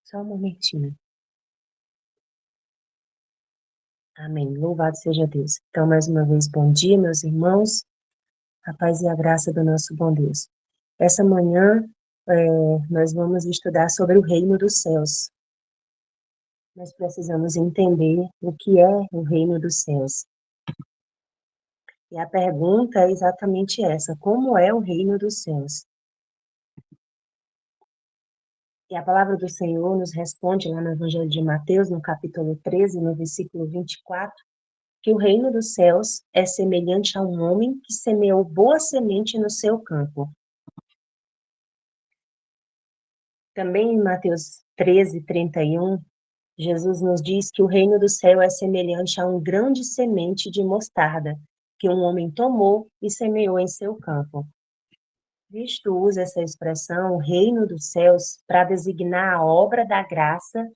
Só um momentinho. Amém. Louvado seja Deus. Então, mais uma vez, bom dia, meus irmãos. A paz e a graça do nosso bom Deus. Essa manhã, nós vamos estudar sobre o reino dos céus. Nós precisamos entender o que é o reino dos céus. E a pergunta é exatamente essa: como é o reino dos céus? E a palavra do Senhor nos responde lá no Evangelho de Mateus, no capítulo 13, no versículo 24, que o reino dos céus é semelhante a um homem que semeou boa semente no seu campo. Também em Mateus 13, 31, Jesus nos diz que o reino do céu é semelhante a um grão de semente de mostarda, que um homem tomou e semeou em seu campo. Cristo usa essa expressão, o reino dos céus, para designar a obra da graça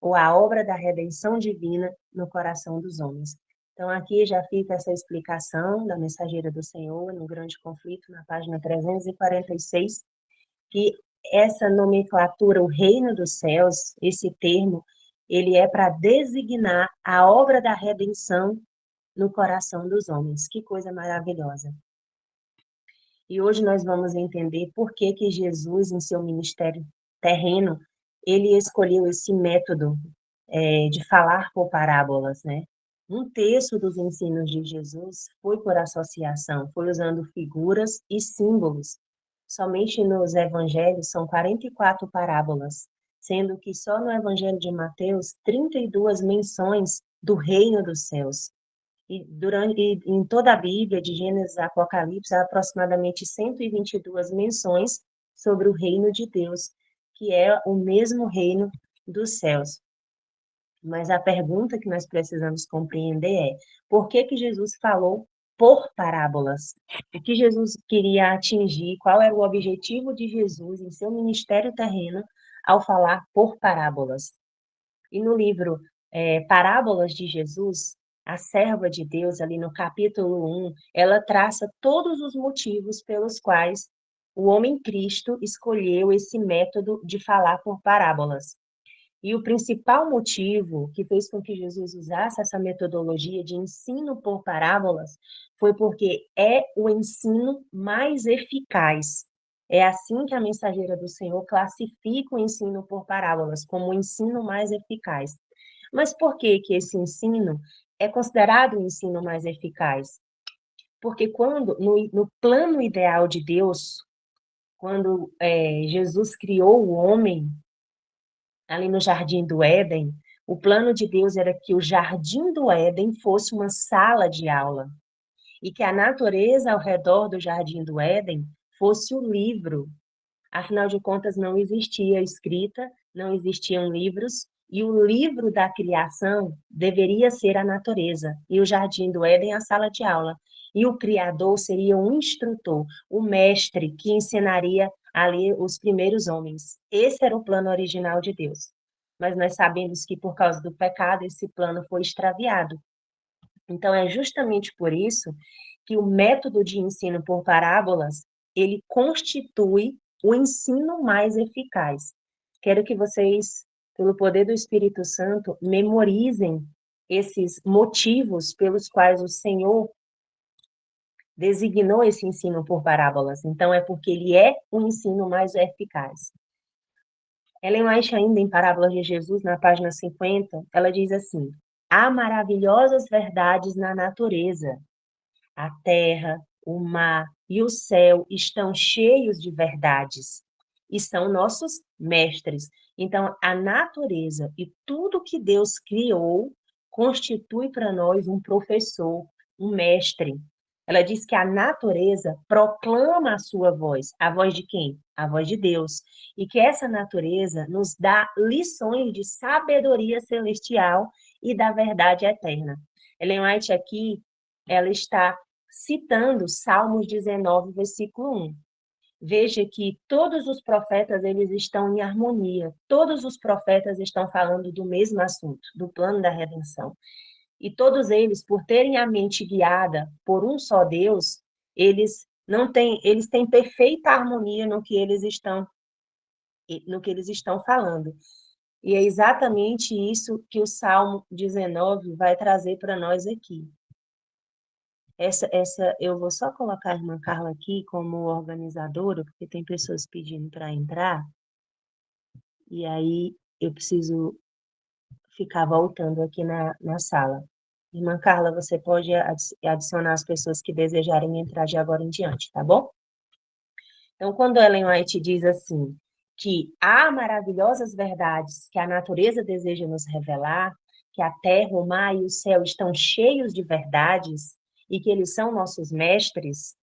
ou a obra da redenção divina no coração dos homens. Então, aqui já fica essa explicação da mensageira do Senhor, no grande conflito, na página 346, que essa nomenclatura, o reino dos céus, esse termo, ele é para designar a obra da redenção no coração dos homens. Que coisa maravilhosa. E hoje nós vamos entender por que que Jesus, em seu ministério terreno, ele escolheu esse método de falar por parábolas, né? Um terço dos ensinos de Jesus foi por associação, foi usando figuras e símbolos. Somente nos evangelhos são 44 parábolas, sendo que só no evangelho de Mateus, 32 menções do reino dos céus. E em toda a Bíblia, de Gênesis a Apocalipse, há aproximadamente 122 menções sobre o reino de Deus, que é o mesmo reino dos céus. Mas a pergunta que nós precisamos compreender é: por que que Jesus falou por parábolas? O que Jesus queria atingir? Qual era o objetivo de Jesus em seu ministério terreno ao falar por parábolas? E no livro Parábolas de Jesus, a serva de Deus, ali no capítulo 1, ela traça todos os motivos pelos quais o homem Cristo escolheu esse método de falar por parábolas. E o principal motivo que fez com que Jesus usasse essa metodologia de ensino por parábolas foi porque é o ensino mais eficaz. É assim que a mensageira do Senhor classifica o ensino por parábolas, como o ensino mais eficaz. Mas por que que esse ensino é considerado o ensino mais eficaz? Porque no plano ideal de Deus, quando Jesus criou o homem, ali no Jardim do Éden, o plano de Deus era que o Jardim do Éden fosse uma sala de aula e que a natureza ao redor do Jardim do Éden fosse o livro. Afinal de contas, não existia escrita, não existiam livros, e o livro da criação deveria ser a natureza, e o Jardim do Éden a sala de aula. E o Criador seria um instrutor, o mestre que ensinaria ali os primeiros homens. Esse era o plano original de Deus. Mas nós sabemos que por causa do pecado esse plano foi extraviado. Então é justamente por isso que o método de ensino por parábolas, ele constitui o ensino mais eficaz. Quero que vocês, pelo poder do Espírito Santo, memorizem esses motivos pelos quais o Senhor designou esse ensino por parábolas. Então, é porque ele é o ensino mais eficaz. Ellen White, ainda em Parábolas de Jesus, na página 50, ela diz assim: há maravilhosas verdades na natureza. A terra, o mar e o céu estão cheios de verdades e são nossos mestres. Então, a natureza e tudo que Deus criou constitui para nós um professor, um mestre. Ela diz que a natureza proclama a sua voz. A voz de quem? A voz de Deus. E que essa natureza nos dá lições de sabedoria celestial e da verdade eterna. Ellen White aqui, ela está citando Salmos 19, versículo 1. Veja que todos os profetas, eles estão em harmonia. Todos os profetas estão falando do mesmo assunto, do plano da redenção. E todos eles, por terem a mente guiada por um só Deus, eles têm perfeita harmonia no que eles estão falando. E é exatamente isso que o Salmo 19 vai trazer para nós aqui. Eu vou só colocar a irmã Carla aqui como organizadora, porque tem pessoas pedindo para entrar, e aí eu preciso ficar voltando aqui na sala. Irmã Carla, você pode adicionar as pessoas que desejarem entrar de agora em diante, tá bom? Então, quando Ellen White diz assim, que há maravilhosas verdades que a natureza deseja nos revelar, que a terra, o mar e o céu estão cheios de verdades e que eles são nossos mestres,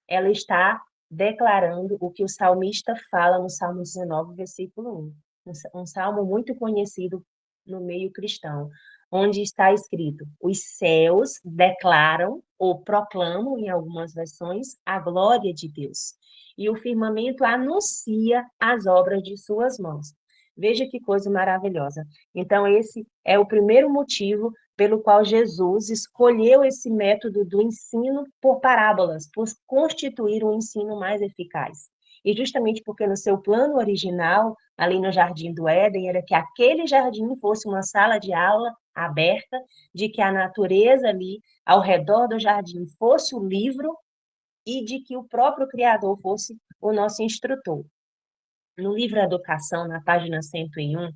ela está declarando o que o salmista fala no Salmo 19, versículo 1. Um salmo muito conhecido no meio cristão, onde está escrito: os céus declaram ou proclamam, em algumas versões, a glória de Deus, e o firmamento anuncia as obras de suas mãos. Veja que coisa maravilhosa. Então, esse é o primeiro motivo pelo qual Jesus escolheu esse método do ensino por parábolas, por constituir um ensino mais eficaz. E justamente porque no seu plano original, ali no Jardim do Éden, era que aquele jardim fosse uma sala de aula aberta, de que a natureza ali ao redor do jardim fosse o livro e de que o próprio Criador fosse o nosso instrutor. No livro Educação, na página 101,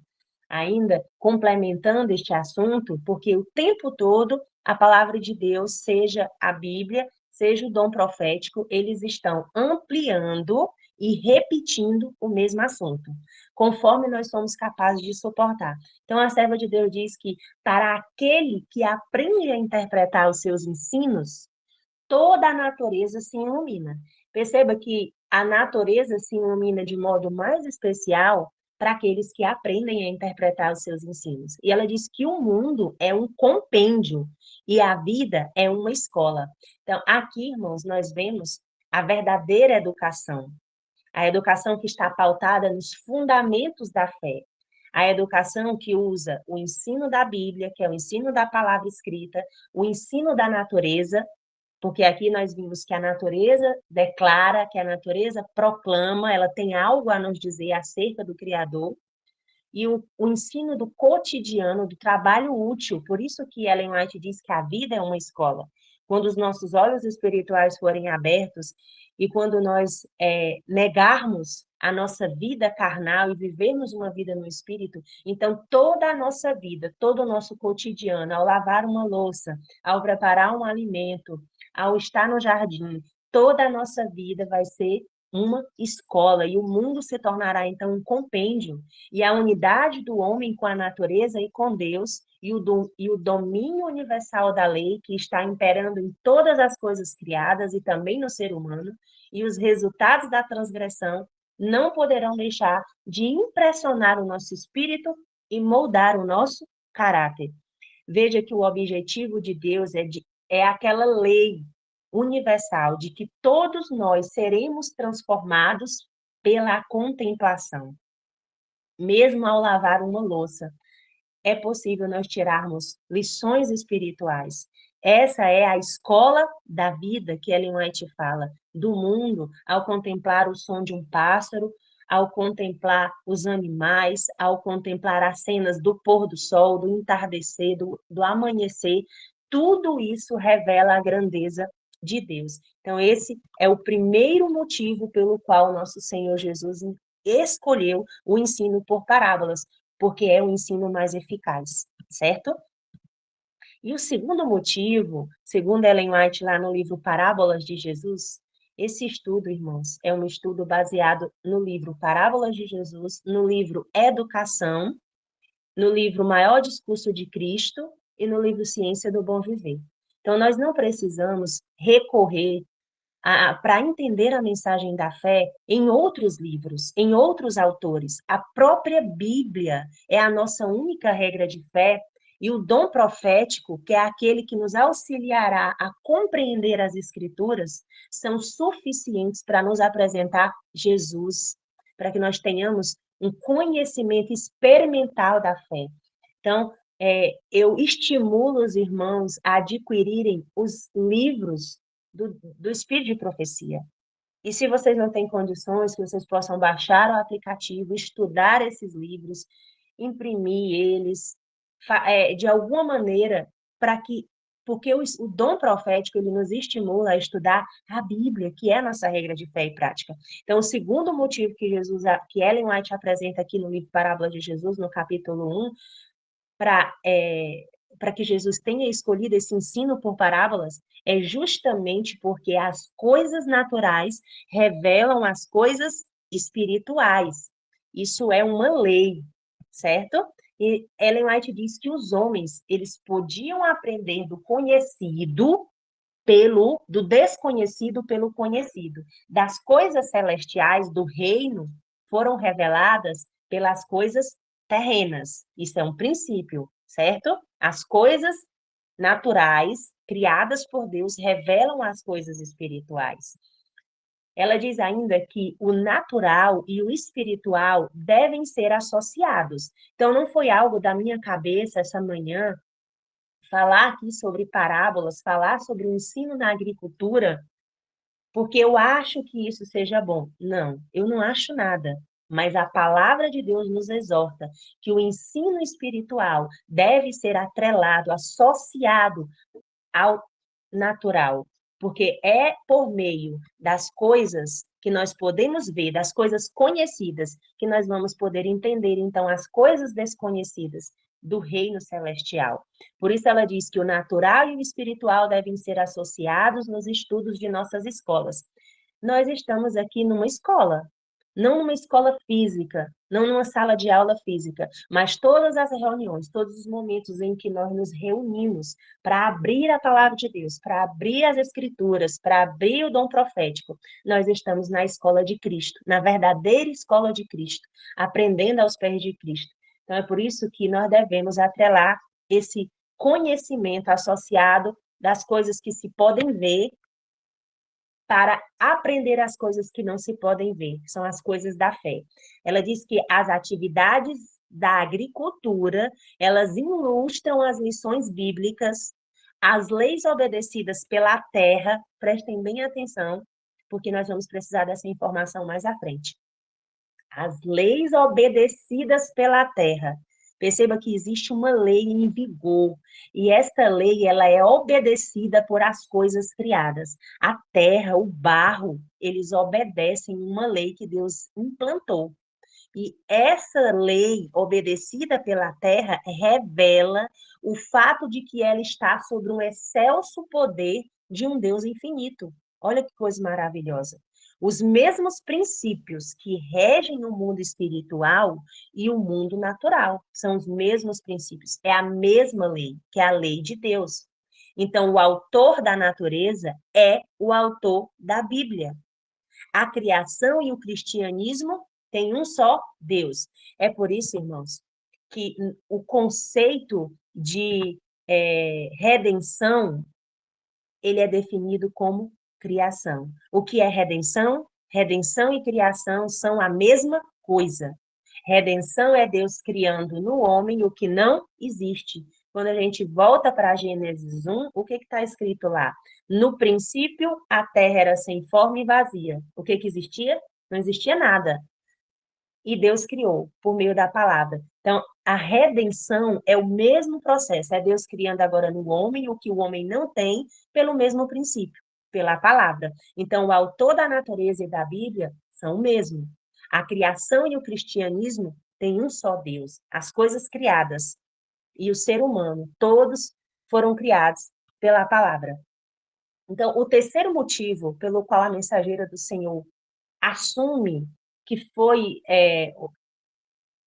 ainda complementando este assunto, porque o tempo todo a palavra de Deus, seja a Bíblia, seja o dom profético, eles estão ampliando e repetindo o mesmo assunto, conforme nós somos capazes de suportar. Então, a serva de Deus diz que para aquele que aprende a interpretar os seus ensinos, toda a natureza se ilumina. Perceba que a natureza se ilumina de modo mais especial para aqueles que aprendem a interpretar os seus ensinos. E ela diz que o mundo é um compêndio e a vida é uma escola. Então, aqui, irmãos, nós vemos a verdadeira educação, a educação que está pautada nos fundamentos da fé, a educação que usa o ensino da Bíblia, que é o ensino da palavra escrita, o ensino da natureza, porque aqui nós vimos que a natureza declara, que a natureza proclama, ela tem algo a nos dizer acerca do Criador, e o ensino do cotidiano, do trabalho útil. Por isso que Ellen White diz que a vida é uma escola. Quando os nossos olhos espirituais forem abertos e quando nós negarmos a nossa vida carnal e vivermos uma vida no espírito, então toda a nossa vida, todo o nosso cotidiano, ao lavar uma louça, ao preparar um alimento, ao estar no jardim, toda a nossa vida vai ser uma escola e o mundo se tornará então um compêndio e a unidade do homem com a natureza e com Deus, e o domínio universal da lei que está imperando em todas as coisas criadas e também no ser humano, e os resultados da transgressão não poderão deixar de impressionar o nosso espírito e moldar o nosso caráter. Veja que o objetivo de Deus é aquela lei universal de que todos nós seremos transformados pela contemplação. Mesmo ao lavar uma louça, é possível nós tirarmos lições espirituais. Essa é a escola da vida que Ellen White fala, do mundo, ao contemplar o som de um pássaro, ao contemplar os animais, ao contemplar as cenas do pôr do sol, do entardecer, do amanhecer, tudo isso revela a grandeza de Deus. Então, esse é o primeiro motivo pelo qual nosso Senhor Jesus escolheu o ensino por parábolas, porque é o ensino mais eficaz, certo? E o segundo motivo, segundo Ellen White lá no livro Parábolas de Jesus, esse estudo, irmãos, é um estudo baseado no livro Parábolas de Jesus, no livro Educação, no livro Maior Discurso de Cristo e no livro Ciência do Bom Viver. Então, nós não precisamos recorrer para entender a mensagem da fé em outros livros, em outros autores. A própria Bíblia é a nossa única regra de fé, e o dom profético, que é aquele que nos auxiliará a compreender as Escrituras, são suficientes para nos apresentar Jesus, para que nós tenhamos um conhecimento experimental da fé. Então, eu estimulo os irmãos a adquirirem os livros do Espírito de Profecia. E se vocês não têm condições, que vocês possam baixar o aplicativo, estudar esses livros imprimir eles, de alguma maneira, para que, porque o dom profético ele nos estimula a estudar a Bíblia, que é a nossa regra de fé e prática. Então, o segundo motivo que Ellen White apresenta aqui no livro Parábolas de Jesus, no capítulo 1, para que Jesus tenha escolhido esse ensino por parábolas, é justamente porque as coisas naturais revelam as coisas espirituais. Isso é uma lei, certo? E Ellen White diz que os homens, eles podiam aprender do conhecido do desconhecido pelo conhecido. Das coisas celestiais do reino foram reveladas pelas coisas terrenas. Isso é um princípio, certo? As coisas naturais criadas por Deus revelam as coisas espirituais. Ela diz ainda que o natural e o espiritual devem ser associados. Então, não foi algo da minha cabeça essa manhã falar aqui sobre parábolas, falar sobre o ensino na agricultura, porque eu acho que isso seja bom. Não, eu não acho nada. Mas a palavra de Deus nos exorta que o ensino espiritual deve ser atrelado, associado ao natural, porque é por meio das coisas que nós podemos ver, das coisas conhecidas, que nós vamos poder entender, então, as coisas desconhecidas do reino celestial. Por isso, ela diz que o natural e o espiritual devem ser associados nos estudos de nossas escolas. Nós estamos aqui numa escola, não numa escola física, não numa sala de aula física, mas todas as reuniões, todos os momentos em que nós nos reunimos para abrir a palavra de Deus, para abrir as escrituras, para abrir o dom profético, nós estamos na escola de Cristo, na verdadeira escola de Cristo, aprendendo aos pés de Cristo. Então é por isso que nós devemos atrelar esse conhecimento associado das coisas que se podem ver para aprender as coisas que não se podem ver, que são as coisas da fé. Ela diz que as atividades da agricultura, elas ilustram as lições bíblicas, as leis obedecidas pela terra, prestem bem atenção, porque nós vamos precisar dessa informação mais à frente. As leis obedecidas pela terra. Perceba que existe uma lei em vigor, e esta lei ela é obedecida por as coisas criadas. A terra, o barro, eles obedecem uma lei que Deus implantou. E essa lei obedecida pela terra revela o fato de que ela está sobre um excelso poder de um Deus infinito. Olha que coisa maravilhosa. Os mesmos princípios que regem o mundo espiritual e o mundo natural são os mesmos princípios. É a mesma lei, que é a lei de Deus. Então, o autor da natureza é o autor da Bíblia. A criação e o cristianismo têm um só Deus. É por isso, irmãos, que o conceito de redenção ele é definido como criação. O que é redenção? Redenção e criação são a mesma coisa. Redenção é Deus criando no homem o que não existe. Quando a gente volta para Gênesis 1, o que está escrito lá? No princípio, a terra era sem forma e vazia. O que existia? Não existia nada. E Deus criou por meio da palavra. Então, a redenção é o mesmo processo, é Deus criando agora no homem o que o homem não tem, pelo mesmo princípio, pela palavra. Então, o autor da natureza e da Bíblia são o mesmo. A criação e o cristianismo têm um só Deus. As coisas criadas e o ser humano, todos foram criados pela palavra. Então, o terceiro motivo pelo qual a mensageira do Senhor assume que foi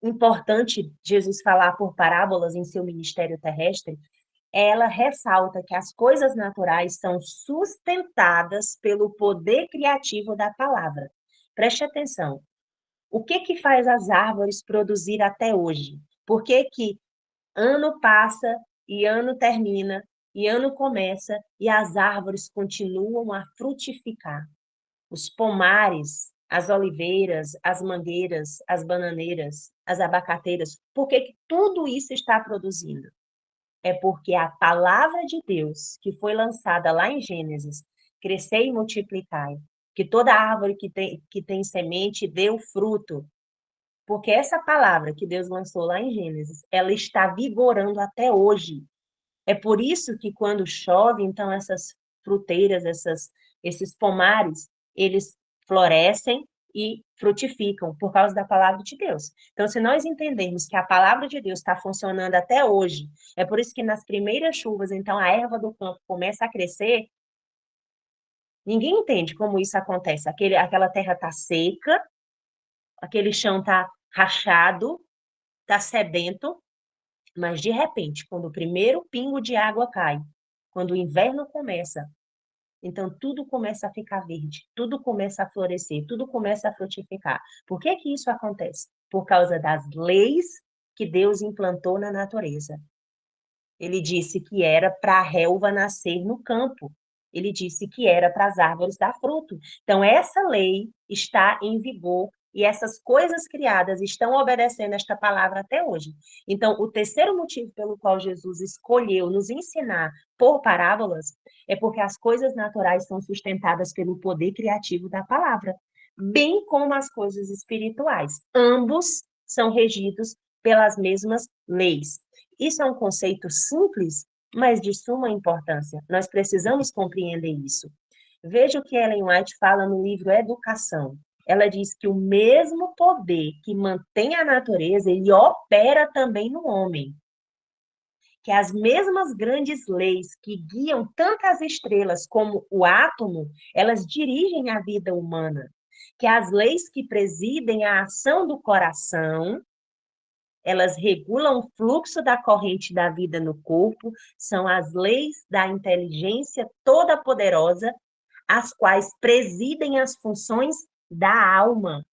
importante Jesus falar por parábolas em seu ministério terrestre, ela ressalta que as coisas naturais são sustentadas pelo poder criativo da palavra. Preste atenção. O que faz as árvores produzir até hoje? Por que que ano passa e ano termina e ano começa e as árvores continuam a frutificar? Os pomares, as oliveiras, as mangueiras, as bananeiras, as abacateiras, por que que tudo isso está produzindo? É porque a palavra de Deus, que foi lançada lá em Gênesis, crescei e multiplicai, que toda árvore que tem semente deu fruto. Porque essa palavra que Deus lançou lá em Gênesis, ela está vigorando até hoje. É por isso que quando chove, então essas fruteiras, esses pomares, eles florescem e frutificam por causa da palavra de Deus. Então, se nós entendermos que a palavra de Deus está funcionando até hoje, é por isso que nas primeiras chuvas, então a erva do campo começa a crescer. Ninguém entende como isso acontece. Aquela terra está seca, aquele chão está rachado, está sedento, mas de repente, quando o primeiro pingo de água cai, quando o inverno começa, então tudo começa a ficar verde, tudo começa a florescer, tudo começa a frutificar. Por que que isso acontece? Por causa das leis que Deus implantou na natureza. Ele disse que era para a relva nascer no campo. Ele disse que era para as árvores dar fruto. Então, essa lei está em vigor e essas coisas criadas estão obedecendo esta palavra até hoje. Então, o terceiro motivo pelo qual Jesus escolheu nos ensinar por parábolas é porque as coisas naturais são sustentadas pelo poder criativo da palavra, bem como as coisas espirituais. Ambos são regidos pelas mesmas leis. Isso é um conceito simples, mas de suma importância. Nós precisamos compreender isso. Veja o que Ellen White fala no livro Educação. Ela diz que o mesmo poder que mantém a natureza, ele opera também no homem. Que as mesmas grandes leis que guiam tanto as estrelas como o átomo, elas dirigem a vida humana. Que as leis que presidem a ação do coração, elas regulam o fluxo da corrente da vida no corpo, são as leis da inteligência toda poderosa, as quais presidem as funções da alma.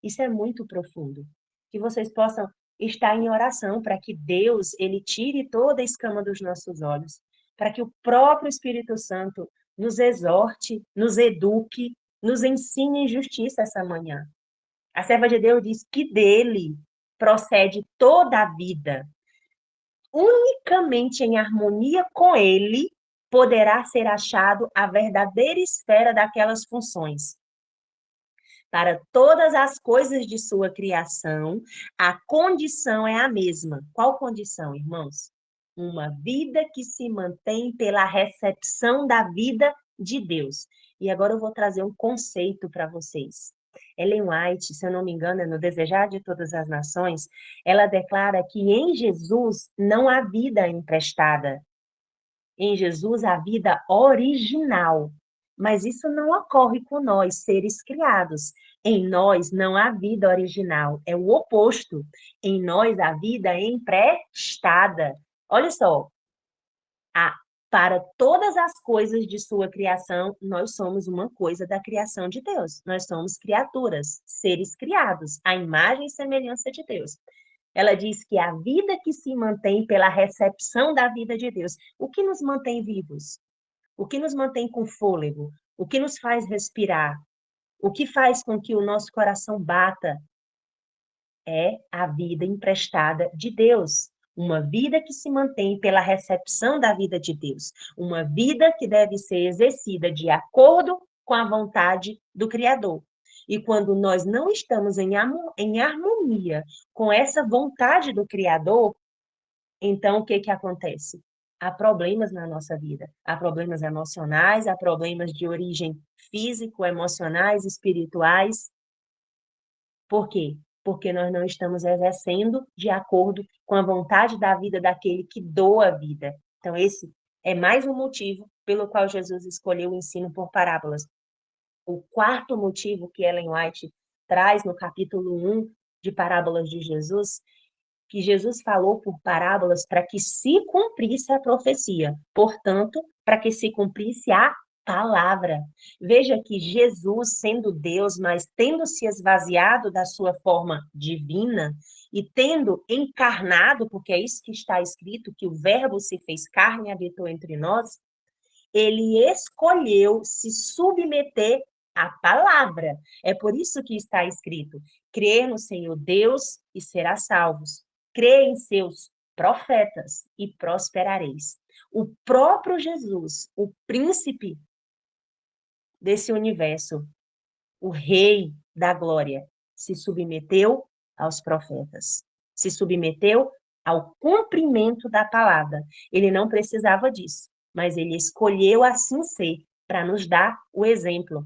Isso é muito profundo. Que vocês possam estar em oração para que Deus ele tire toda a escama dos nossos olhos, para que o próprio Espírito Santo nos exorte, nos eduque, nos ensine em justiça essa manhã. A serva de Deus diz que dele procede toda a vida. Unicamente em harmonia com ele poderá ser achado a verdadeira esfera daquelas funções. Para todas as coisas de sua criação, a condição é a mesma. Qual condição, irmãos? Uma vida que se mantém pela recepção da vida de Deus. E agora eu vou trazer um conceito para vocês. Ellen White, se eu não me engano, é no Desejar de Todas as Nações, ela declara que em Jesus não há vida emprestada. Em Jesus há vida original. Mas isso não ocorre com nós, seres criados. Em nós não há vida original, é o oposto. Em nós a vida é emprestada. Olha só, a, para todas as coisas de sua criação, nós somos uma coisa da criação de Deus. Nós somos criaturas, seres criados, à imagem e semelhança de Deus. Ela diz que a vida que se mantém pela recepção da vida de Deus. O que nos mantém vivos? O que nos mantém com fôlego? O que nos faz respirar? O que faz com que o nosso coração bata? É a vida emprestada de Deus. Uma vida que se mantém pela recepção da vida de Deus. Uma vida que deve ser exercida de acordo com a vontade do Criador. E quando nós não estamos em harmonia com essa vontade do Criador, então o que que acontece? Há problemas na nossa vida. Há problemas emocionais, há problemas de origem físico, emocionais, espirituais. Por quê? Porque nós não estamos exercendo de acordo com a vontade da vida daquele que doa a vida. Então, esse é mais um motivo pelo qual Jesus escolheu o ensino por parábolas. O quarto motivo que Ellen White traz no capítulo 1 de Parábolas de Jesus, que Jesus falou por parábolas para que se cumprisse a profecia. Portanto, para que se cumprisse a palavra. Veja que Jesus, sendo Deus, mas tendo se esvaziado da sua forma divina e tendo encarnado, porque é isso que está escrito, que o Verbo se fez carne e habitou entre nós, ele escolheu se submeter à palavra. É por isso que está escrito: crer no Senhor Deus e serás salvos. Crê em seus profetas e prosperareis. O próprio Jesus, o príncipe desse universo, o rei da glória, se submeteu aos profetas. Se submeteu ao cumprimento da palavra. Ele não precisava disso, mas ele escolheu assim ser, para nos dar o exemplo.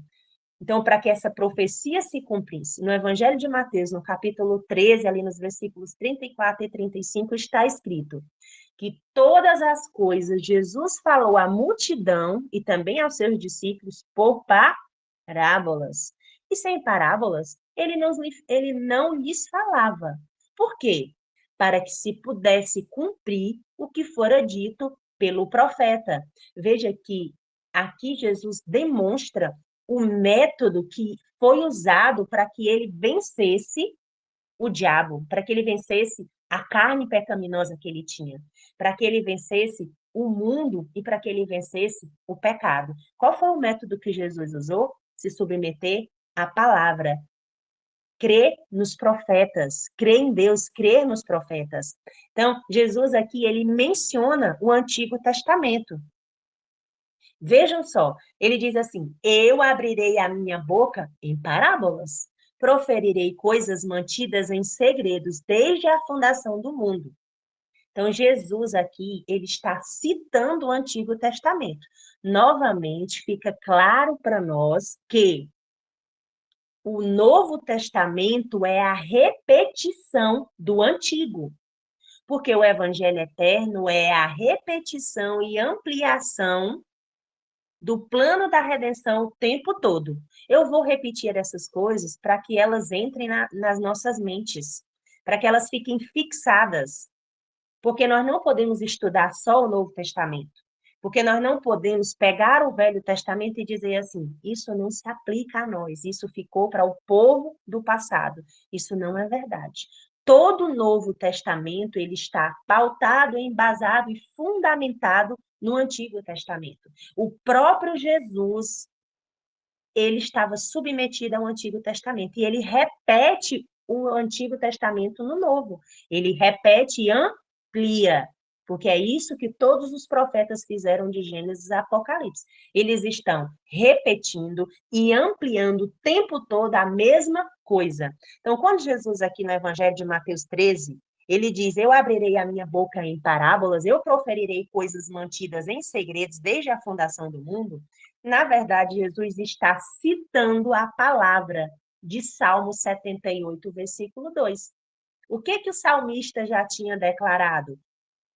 Então, para que essa profecia se cumprisse, no Evangelho de Mateus, no capítulo 13, ali nos versículos 34 e 35, está escrito que todas as coisas Jesus falou à multidão e também aos seus discípulos por parábolas. E sem parábolas, ele não lhes falava. Por quê? Para que se pudesse cumprir o que fora dito pelo profeta. Veja que aqui Jesus demonstra o método que foi usado para que ele vencesse o diabo, para que ele vencesse a carne pecaminosa que ele tinha, para que ele vencesse o mundo e para que ele vencesse o pecado. Qual foi o método que Jesus usou? Se submeter à palavra. Crer nos profetas, crer em Deus, crer nos profetas. Então, Jesus aqui, ele menciona o Antigo Testamento. Vejam só, ele diz assim: eu abrirei a minha boca em parábolas, proferirei coisas mantidas em segredos desde a fundação do mundo. Então, Jesus aqui, ele está citando o Antigo Testamento. Novamente, fica claro para nós que o Novo Testamento é a repetição do Antigo, porque o Evangelho eterno é a repetição e ampliação do plano da redenção o tempo todo. Eu vou repetir essas coisas para que elas entrem nas nossas mentes, para que elas fiquem fixadas, porque nós não podemos estudar só o Novo Testamento, porque nós não podemos pegar o Velho Testamento e dizer assim, isso não se aplica a nós, isso ficou para o povo do passado. Isso não é verdade. Todo o Novo Testamento ele está pautado, embasado e fundamentado no Antigo Testamento. O próprio Jesus, ele estava submetido ao Antigo Testamento e ele repete o Antigo Testamento no Novo. Ele repete e amplia, porque é isso que todos os profetas fizeram de Gênesis a Apocalipse. Eles estão repetindo e ampliando o tempo todo a mesma coisa. Então, quando Jesus aqui no Evangelho de Mateus 13, ele diz: eu abrirei a minha boca em parábolas, eu proferirei coisas mantidas em segredos desde a fundação do mundo. Na verdade, Jesus está citando a palavra de Salmo 78, versículo 2. O que o salmista já tinha declarado?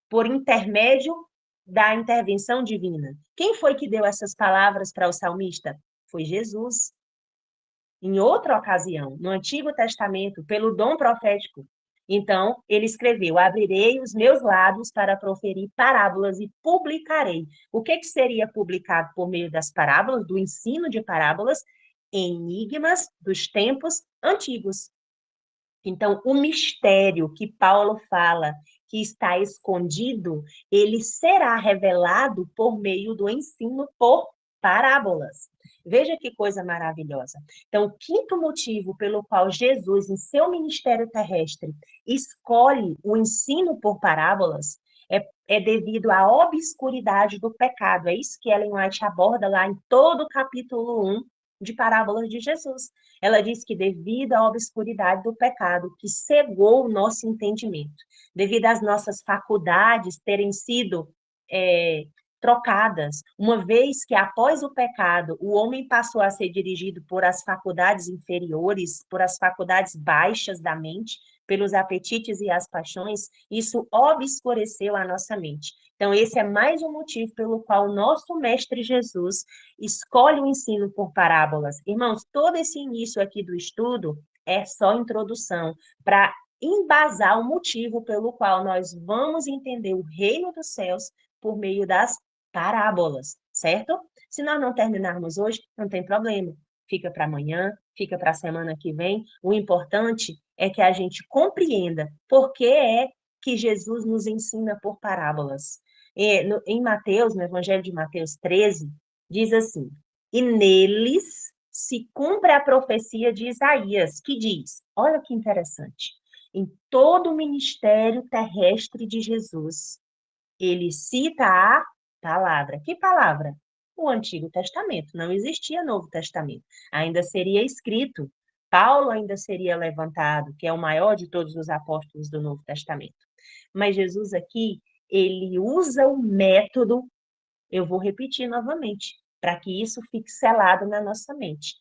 Por intermédio da intervenção divina. Quem foi que deu essas palavras para o salmista? Foi Jesus. Em outra ocasião, no Antigo Testamento, pelo dom profético. Então, ele escreveu: abrirei os meus lábios para proferir parábolas e publicarei. O que seria publicado por meio das parábolas, do ensino de parábolas? Enigmas dos tempos antigos. Então, o mistério que Paulo fala que está escondido, ele será revelado por meio do ensino por parábolas. Veja que coisa maravilhosa. Então, o quinto motivo pelo qual Jesus, em seu ministério terrestre, escolhe o ensino por parábolas é devido à obscuridade do pecado. É isso que Ellen White aborda lá em todo o capítulo 1 de Parábolas de Jesus. Ela diz que devido à obscuridade do pecado que cegou o nosso entendimento, devido às nossas faculdades terem sido trocadas, uma vez que após o pecado o homem passou a ser dirigido por as faculdades inferiores, por as faculdades baixas da mente, pelos apetites e as paixões, isso obscureceu a nossa mente. Então, esse é mais um motivo pelo qual o nosso Mestre Jesus escolhe o ensino por parábolas. Irmãos, todo esse início aqui do estudo é só introdução para embasar o motivo pelo qual nós vamos entender o reino dos céus por meio das parábolas, certo? Se nós não terminarmos hoje, não tem problema. Fica para amanhã, fica para a semana que vem. O importante é que a gente compreenda por que é que Jesus nos ensina por parábolas. Em Mateus, no Evangelho de Mateus 13, diz assim: e neles se cumpre a profecia de Isaías, que diz: olha que interessante, em todo o ministério terrestre de Jesus, ele cita a palavra. Que palavra? O Antigo Testamento. Não existia Novo Testamento. Ainda seria escrito. Paulo ainda seria levantado, que é o maior de todos os apóstolos do Novo Testamento. Mas Jesus aqui, ele usa o método, eu vou repetir novamente, para que isso fique selado na nossa mente.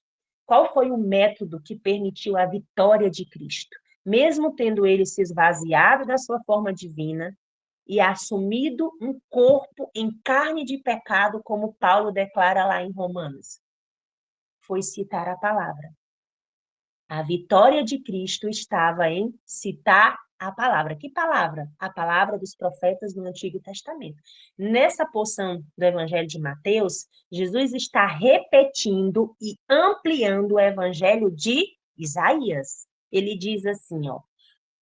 Qual foi o método que permitiu a vitória de Cristo? Mesmo tendo ele se esvaziado da sua forma divina e assumido um corpo em carne de pecado, como Paulo declara lá em Romanos, foi citar a palavra. A vitória de Cristo estava em citar a palavra. Que palavra? A palavra dos profetas do Antigo Testamento. Nessa porção do Evangelho de Mateus, Jesus está repetindo e ampliando o Evangelho de Isaías. Ele diz assim, ó: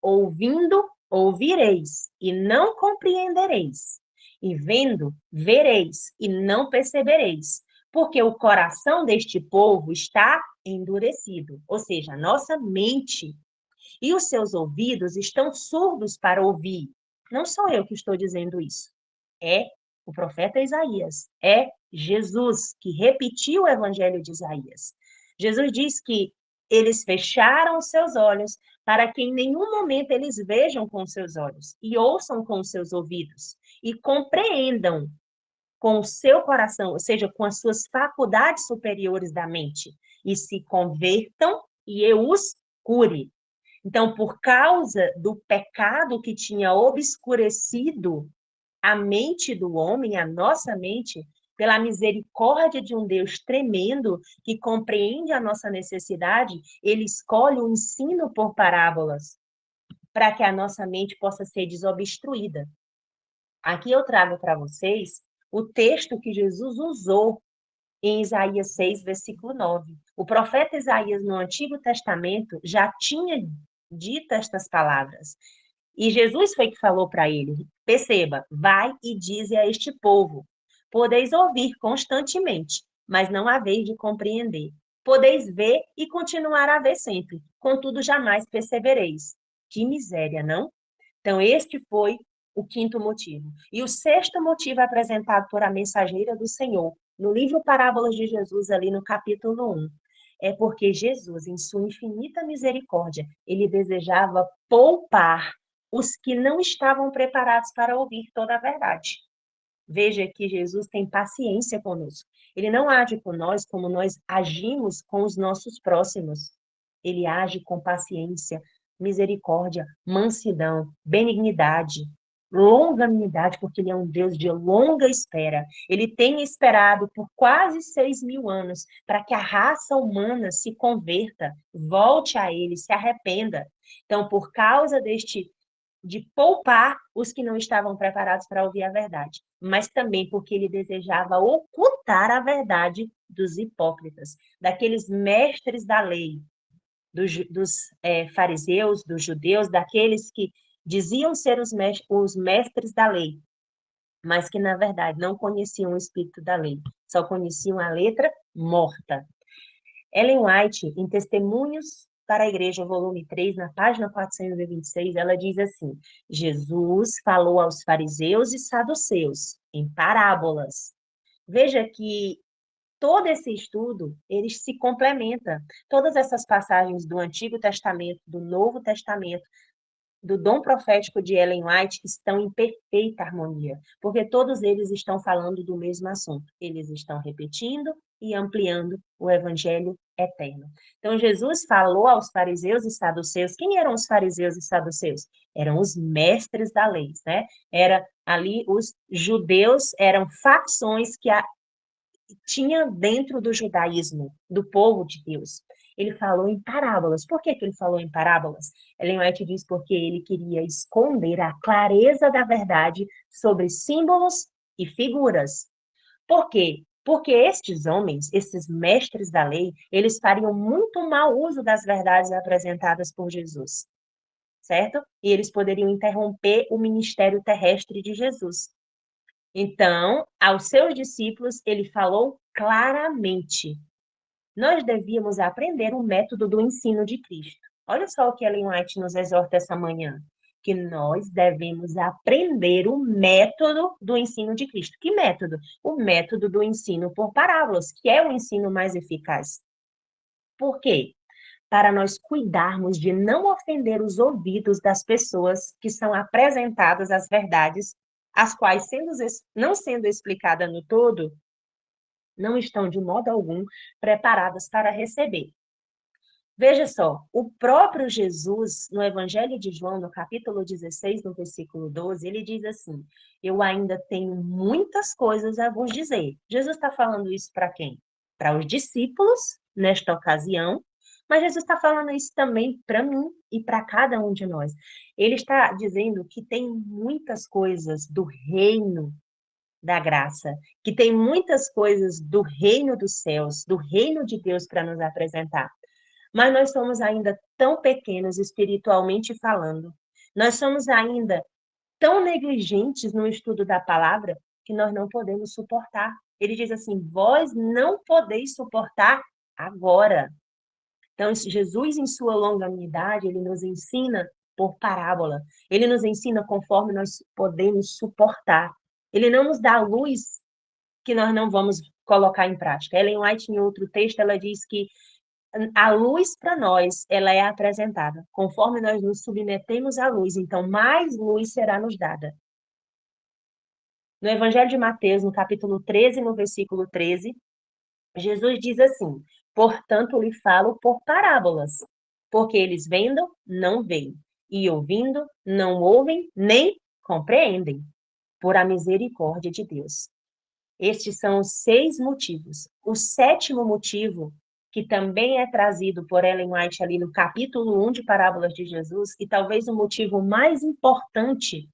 ouvindo, ouvireis e não compreendereis, e vendo, vereis e não percebereis, porque o coração deste povo está endurecido, ou seja, a nossa mente e os seus ouvidos estão surdos para ouvir. Não sou eu que estou dizendo isso. É o profeta Isaías. É Jesus que repetiu o evangelho de Isaías. Jesus diz que eles fecharam os seus olhos para que em nenhum momento eles vejam com os seus olhos e ouçam com os seus ouvidos e compreendam com o seu coração, ou seja, com as suas faculdades superiores da mente, e se convertam e eu os cure. Então, por causa do pecado que tinha obscurecido a mente do homem, a nossa mente, pela misericórdia de um Deus tremendo que compreende a nossa necessidade, ele escolhe o ensino por parábolas para que a nossa mente possa ser desobstruída. Aqui eu trago para vocês o texto que Jesus usou em Isaías 6, versículo 9. O profeta Isaías, no Antigo Testamento, já tinha dito estas palavras. E Jesus foi que falou para ele: perceba, vai e dize a este povo: podeis ouvir constantemente, mas não haveis de compreender. Podeis ver e continuar a ver sempre, contudo jamais percebereis. Que miséria, não? Então, este foi o quinto motivo. E o sexto motivo apresentado por a mensageira do Senhor, no livro Parábolas de Jesus, ali no capítulo 1, é porque Jesus, em sua infinita misericórdia, ele desejava poupar os que não estavam preparados para ouvir toda a verdade. Veja que Jesus tem paciência conosco. Ele não age com nós como nós agimos com os nossos próximos. Ele age com paciência, misericórdia, mansidão, benignidade, longanimidade, porque ele é um Deus de longa espera. Ele tem esperado por quase 6.000 anos para que a raça humana se converta, volte a ele, se arrependa. Então, por causa de poupar os que não estavam preparados para ouvir a verdade, mas também porque ele desejava ocultar a verdade dos hipócritas, daqueles mestres da lei, dos fariseus, dos judeus, daqueles que diziam ser os mestres da lei, mas que, na verdade, não conheciam o espírito da lei, só conheciam a letra morta. Ellen White, em Testemunhos para a Igreja, volume 3, na página 426, ela diz assim: Jesus falou aos fariseus e saduceus em parábolas. Veja que todo esse estudo, ele se complementa. Todas essas passagens do Antigo Testamento, do Novo Testamento, do dom profético de Ellen White estão em perfeita harmonia, porque todos eles estão falando do mesmo assunto. Eles estão repetindo e ampliando o evangelho eterno. Então, Jesus falou aos fariseus e saduceus. Quem eram os fariseus e saduceus? Eram os mestres da lei, né? Era ali os judeus, eram facções que tinha dentro do judaísmo, do povo de Deus. Ele falou em parábolas. Por que ele falou em parábolas? Ellen White diz porque ele queria esconder a clareza da verdade sobre símbolos e figuras. Por quê? Porque estes homens, esses mestres da lei, eles fariam muito mau uso das verdades apresentadas por Jesus, certo? E eles poderiam interromper o ministério terrestre de Jesus. Então, aos seus discípulos, ele falou claramente: nós devíamos aprender o método do ensino de Cristo. Olha só o que Ellen White nos exorta essa manhã, que nós devemos aprender o método do ensino de Cristo. Que método? O método do ensino por parábolas, que é o ensino mais eficaz. Por quê? para nós cuidarmos de não ofender os ouvidos das pessoas que são apresentadas as verdades, as quais, não sendo explicada no todo, não estão de modo algum preparadas para receber. Veja só, o próprio Jesus, no Evangelho de João, no capítulo 16, no versículo 12, ele diz assim: eu ainda tenho muitas coisas a vos dizer. Jesus está falando isso para quem? Para os discípulos, nesta ocasião, mas Jesus está falando isso também para mim e para cada um de nós. Ele está dizendo que tem muitas coisas do reino da graça, que tem muitas coisas do reino dos céus, do reino de Deus para nos apresentar. Mas nós somos ainda tão pequenos espiritualmente falando. Nós somos ainda tão negligentes no estudo da palavra que nós não podemos suportar. Ele diz assim: vós não podeis suportar agora. Então, Jesus, em sua longanimidade, ele nos ensina por parábola. Ele nos ensina conforme nós podemos suportar. Ele não nos dá luz que nós não vamos colocar em prática. Ellen White, em outro texto, ela diz que a luz para nós, ela é apresentada. Conforme nós nos submetemos à luz, então mais luz será nos dada. No Evangelho de Mateus, no capítulo 13, no versículo 13, Jesus diz assim: portanto, lhe falo por parábolas, porque eles vendo, não veem, e ouvindo, não ouvem, nem compreendem, por a misericórdia de Deus. Estes são os 6 motivos. O 7º motivo, que também é trazido por Ellen White ali no capítulo 1 de Parábolas de Jesus, e talvez o motivo mais importante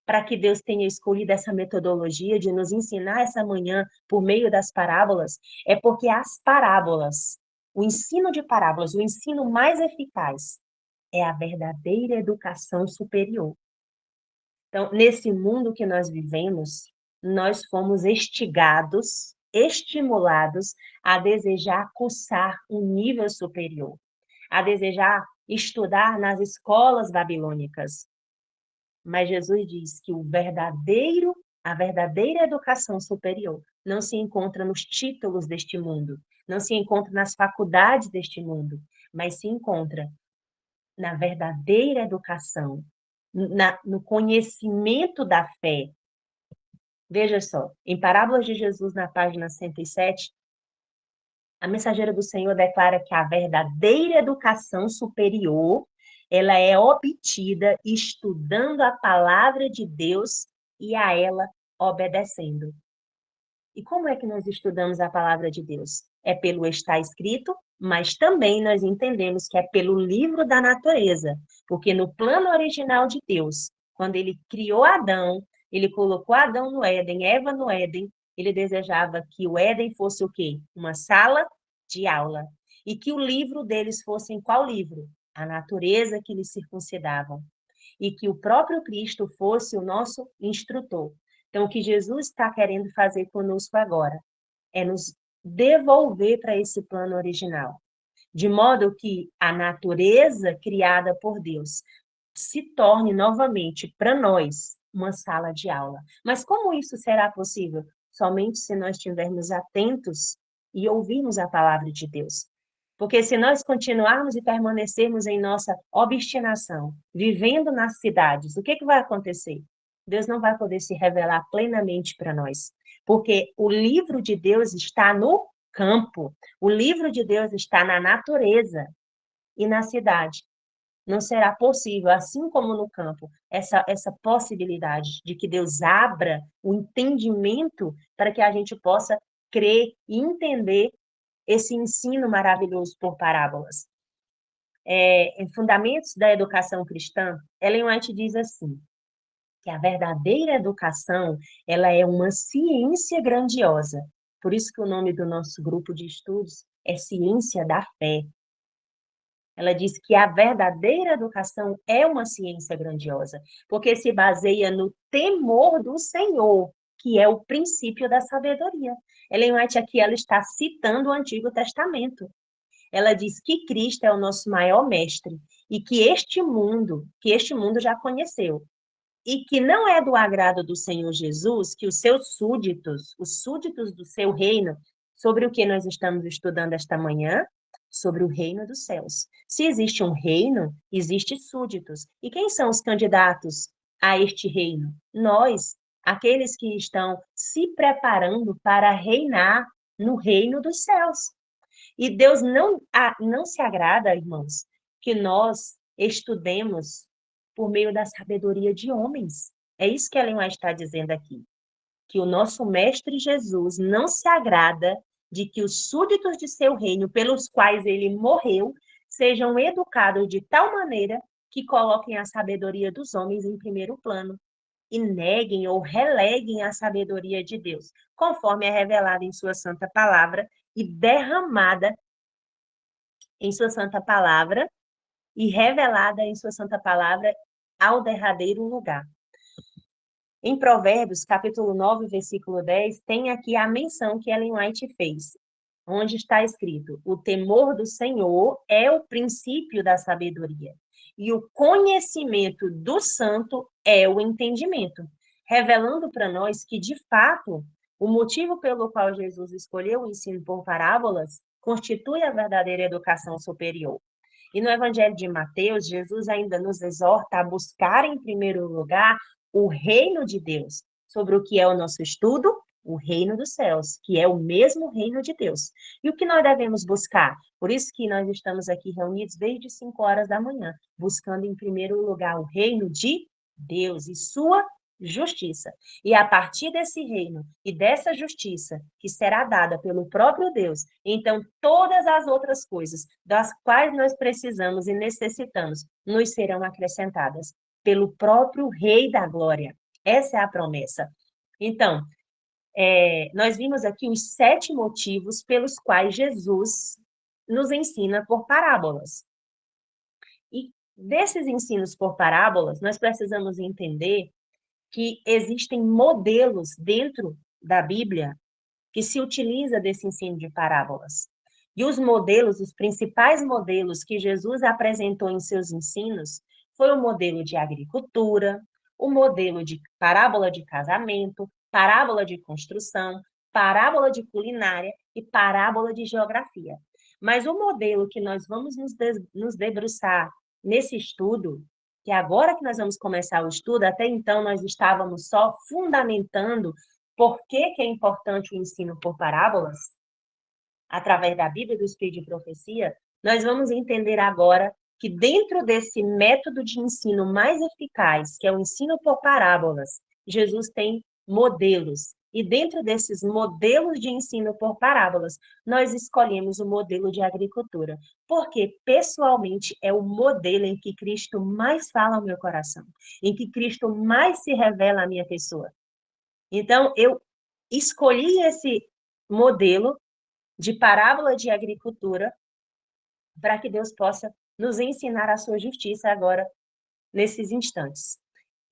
para que Deus tenha escolhido essa metodologia de nos ensinar essa manhã por meio das parábolas, é porque as parábolas, o ensino de parábolas, o ensino mais eficaz, é a verdadeira educação superior. Então, nesse mundo que nós vivemos, nós fomos estigados, estimulados a desejar cursar um nível superior, a desejar estudar nas escolas babilônicas. Mas Jesus diz que a verdadeira educação superior não se encontra nos títulos deste mundo, não se encontra nas faculdades deste mundo, mas se encontra na verdadeira educação, no conhecimento da fé. Veja só, em Parábolas de Jesus, na página 107, a mensageira do Senhor declara que a verdadeira educação superior, ela é obtida estudando a palavra de Deus e a ela obedecendo. E como é que nós estudamos a palavra de Deus? É pelo está escrito, mas também nós entendemos que é pelo livro da natureza, porque no plano original de Deus, quando ele criou Adão, ele colocou Adão no Éden, Eva no Éden, ele desejava que o Éden fosse o quê? Uma sala de aula. E que o livro deles fosse em qual livro? A natureza que eles circuncidavam. E que o próprio Cristo fosse o nosso instrutor. Então, o que Jesus está querendo fazer conosco agora é nos devolver para esse plano original, de modo que a natureza criada por Deus se torne novamente para nós uma sala de aula. Mas como isso será possível? Somente se nós estivermos atentos e ouvirmos a palavra de Deus. Porque se nós continuarmos e permanecermos em nossa obstinação, vivendo nas cidades, o que vai acontecer? Deus não vai poder se revelar plenamente para nós, porque o livro de Deus está no campo, o livro de Deus está na natureza e na cidade. Não será possível, assim como no campo, essa possibilidade de que Deus abra o entendimento para que a gente possa crer e entender esse ensino maravilhoso por parábolas. Em Fundamentos da Educação Cristã, Ellen White diz assim, que a verdadeira educação, ela é uma ciência grandiosa. Por isso que o nome do nosso grupo de estudos é Ciência da Fé. Ela diz que a verdadeira educação é uma ciência grandiosa, porque se baseia no temor do Senhor, que é o princípio da sabedoria. Ellen White aqui ela está citando o Antigo Testamento. Ela diz que Cristo é o nosso maior mestre e que este mundo já conheceu, e que não é do agrado do Senhor Jesus que os seus súditos, os súditos do seu reino, sobre o que nós estamos estudando esta manhã, sobre o reino dos céus. Se existe um reino, existe súditos. E quem são os candidatos a este reino? Nós, aqueles que estão se preparando para reinar no reino dos céus. E Deus não se agrada, irmãos, que nós estudemos por meio da sabedoria de homens. É isso que Ellen White está dizendo aqui, que o nosso Mestre Jesus não se agrada de que os súditos de seu reino, pelos quais ele morreu, sejam educados de tal maneira que coloquem a sabedoria dos homens em primeiro plano e neguem ou releguem a sabedoria de Deus, conforme é revelada em sua santa palavra e derramada em sua santa palavra e revelada em sua santa palavra ao derradeiro lugar. Em Provérbios, capítulo 9, versículo 10, tem aqui a menção que Ellen White fez, onde está escrito: o temor do Senhor é o princípio da sabedoria, e o conhecimento do santo é o entendimento, revelando para nós que, de fato, o motivo pelo qual Jesus escolheu o ensino por parábolas constitui a verdadeira educação superior. E no Evangelho de Mateus, Jesus ainda nos exorta a buscar, em primeiro lugar, o reino de Deus. Sobre o que é o nosso estudo? O reino dos céus, que é o mesmo reino de Deus. E o que nós devemos buscar? Por isso que nós estamos aqui reunidos desde 5 horas da manhã, buscando, em primeiro lugar, o reino de Deus e sua justiça. E a partir desse reino e dessa justiça que será dada pelo próprio Deus, então todas as outras coisas das quais nós precisamos e necessitamos nos serão acrescentadas pelo próprio Rei da Glória. Essa é a promessa. Então, nós vimos aqui os 7 motivos pelos quais Jesus nos ensina por parábolas. E desses ensinos por parábolas, nós precisamos entender que existem modelos dentro da Bíblia que se utiliza desse ensino de parábolas. E os modelos, os principais modelos que Jesus apresentou em seus ensinos, foi o modelo de agricultura, o modelo de parábola de casamento, parábola de construção, parábola de culinária e parábola de geografia. Mas o modelo que nós vamos nos debruçar nesse estudo, que agora que nós vamos começar o estudo, até então nós estávamos só fundamentando por que é importante o ensino por parábolas, através da Bíblia do Espírito de Profecia, nós vamos entender agora que dentro desse método de ensino mais eficaz, que é o ensino por parábolas, Jesus tem modelos. E dentro desses modelos de ensino por parábolas, nós escolhemos o modelo de agricultura, porque pessoalmente é o modelo em que Cristo mais fala ao meu coração, em que Cristo mais se revela à minha pessoa. Então, eu escolhi esse modelo de parábola de agricultura para que Deus possa nos ensinar a sua justiça agora, nesses instantes.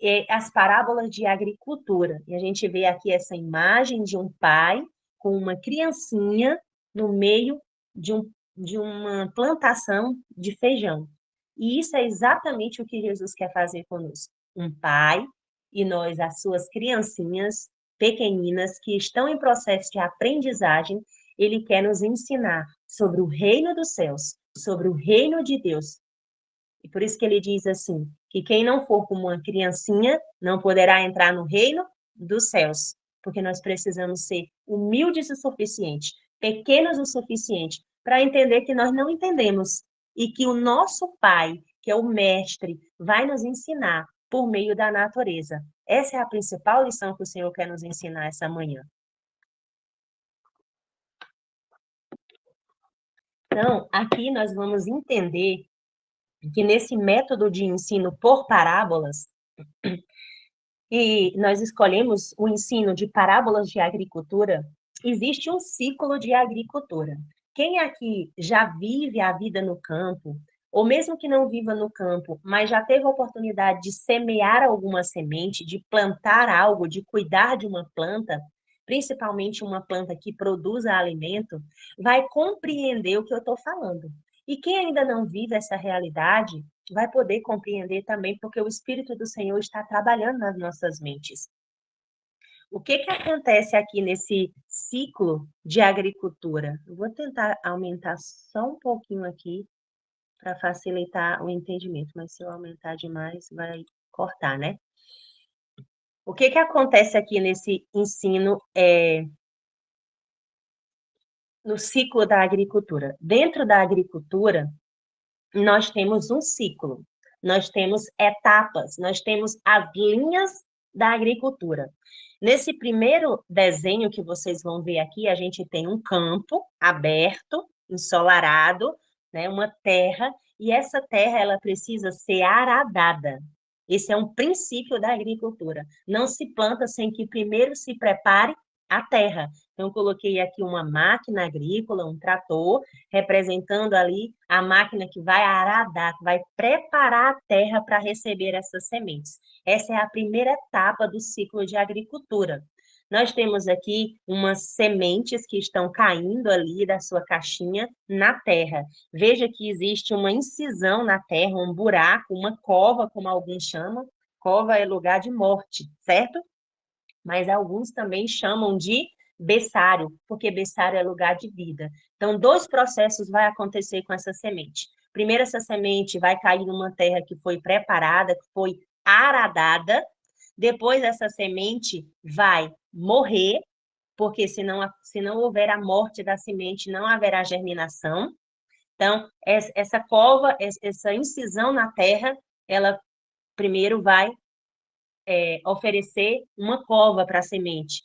E as parábolas de agricultura. E a gente vê aqui essa imagem de um pai com uma criancinha no meio de uma plantação de feijão. E isso é exatamente o que Jesus quer fazer conosco. Um pai e nós, as suas criancinhas pequeninas que estão em processo de aprendizagem, ele quer nos ensinar sobre o reino dos céus, sobre o reino de Deus. E por isso que ele diz assim, que quem não for como uma criancinha não poderá entrar no reino dos céus, porque nós precisamos ser humildes o suficiente, pequenos o suficiente, para entender que nós não entendemos e que o nosso Pai, que é o Mestre, vai nos ensinar por meio da natureza. Essa é a principal lição que o Senhor quer nos ensinar essa manhã. Então, aqui nós vamos entender que nesse método de ensino por parábolas, e nós escolhemos o ensino de parábolas de agricultura, existe um ciclo de agricultura. Quem aqui já vive a vida no campo, ou mesmo que não viva no campo, mas já teve a oportunidade de semear alguma semente, de plantar algo, de cuidar de uma planta, principalmente uma planta que produza alimento, vai compreender o que eu estou falando. E quem ainda não vive essa realidade, vai poder compreender também, porque o Espírito do Senhor está trabalhando nas nossas mentes. O que que acontece aqui nesse ciclo de agricultura? Eu vou tentar aumentar só um pouquinho aqui para facilitar o entendimento, mas se eu aumentar demais, vai cortar, né? O que que acontece aqui nesse ensino no ciclo da agricultura? Dentro da agricultura, nós temos um ciclo, nós temos etapas, nós temos as linhas da agricultura. Nesse primeiro desenho que vocês vão ver aqui, a gente tem um campo aberto, ensolarado, né, uma terra, e essa terra ela precisa ser aradada. Esse é um princípio da agricultura. Não se planta sem que primeiro se prepare a terra. Então, eu coloquei aqui uma máquina agrícola, um trator, representando ali a máquina que vai aradar, que vai preparar a terra para receber essas sementes. Essa é a primeira etapa do ciclo de agricultura. Nós temos aqui umas sementes que estão caindo ali da sua caixinha na terra. Veja que existe uma incisão na terra, um buraco, uma cova, como alguns chamam. Cova é lugar de morte, certo? Mas alguns também chamam de berçário, porque berçário é lugar de vida. Então, dois processos vai acontecer com essa semente. Primeiro, essa semente vai cair numa terra que foi preparada, que foi aradada. Depois, essa semente vai morrer, porque se não houver a morte da semente, não haverá germinação. Então, essa cova, essa incisão na terra, ela primeiro vai oferecer uma cova para a semente,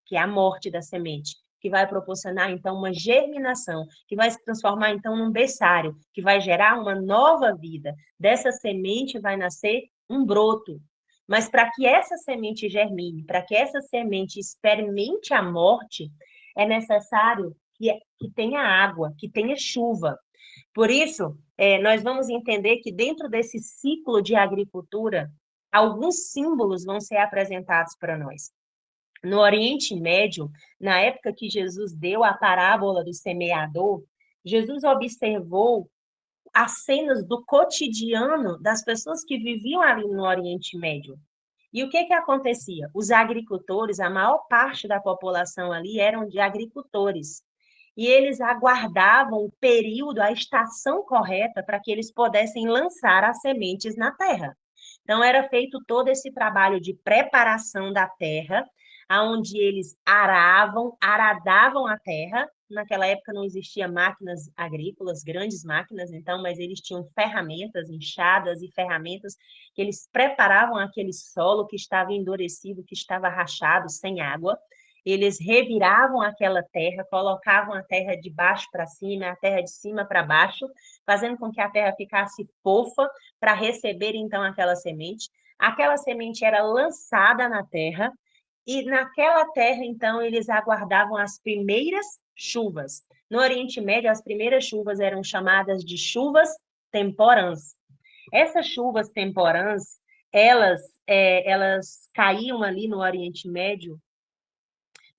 que é a morte da semente, que vai proporcionar, então, uma germinação, que vai se transformar, então, num berçário, que vai gerar uma nova vida. Dessa semente vai nascer um broto. Mas para que essa semente germine, para que essa semente experimente a morte, é necessário que tenha água, que tenha chuva. Por isso, nós vamos entender que dentro desse ciclo de agricultura, alguns símbolos vão ser apresentados para nós. No Oriente Médio, na época que Jesus deu a parábola do semeador, Jesus observou as cenas do cotidiano das pessoas que viviam ali no Oriente Médio. E o que que acontecia? Os agricultores, a maior parte da população ali eram de agricultores. E eles aguardavam o período, a estação correta para que eles pudessem lançar as sementes na terra. Então, era feito todo esse trabalho de preparação da terra, onde eles aravam, aradavam a terra. Naquela época não existia máquinas agrícolas, grandes máquinas, então, mas eles tinham ferramentas, enxadas e ferramentas que eles preparavam aquele solo que estava endurecido, que estava rachado, sem água. Eles reviravam aquela terra, colocavam a terra de baixo para cima, a terra de cima para baixo, fazendo com que a terra ficasse fofa para receber então aquela semente. Aquela semente era lançada na terra e naquela terra então eles aguardavam as primeiras chuvas. No Oriente Médio, as primeiras chuvas eram chamadas de chuvas temporãs. Essas chuvas temporãs, elas caíam ali no Oriente Médio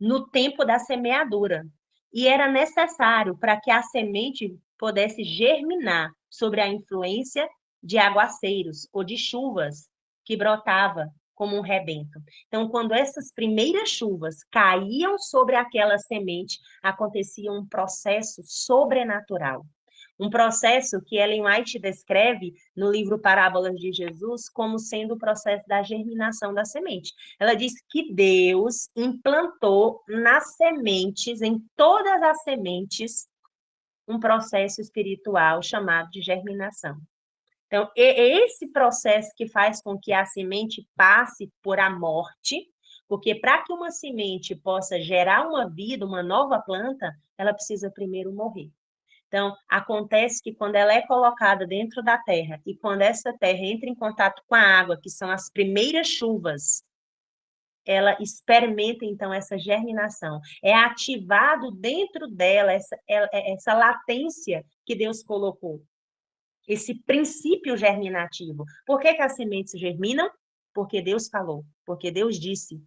no tempo da semeadura. E era necessário para que a semente pudesse germinar sobre a influência de aguaceiros ou de chuvas que brotava como um rebento. Então, quando essas primeiras chuvas caíam sobre aquela semente, acontecia um processo sobrenatural. Um processo que Ellen White descreve no livro Parábolas de Jesus como sendo o processo da germinação da semente. Ela diz que Deus implantou nas sementes, em todas as sementes, um processo espiritual chamado de germinação. Então, é esse processo que faz com que a semente passe por a morte, porque para que uma semente possa gerar uma vida, uma nova planta, ela precisa primeiro morrer. Então, acontece que quando ela é colocada dentro da terra e quando essa terra entra em contato com a água, que são as primeiras chuvas, ela experimenta, então, essa germinação. É ativado dentro dela essa latência que Deus colocou, esse princípio germinativo. Por que que as sementes germinam? Porque Deus falou, porque Deus disse,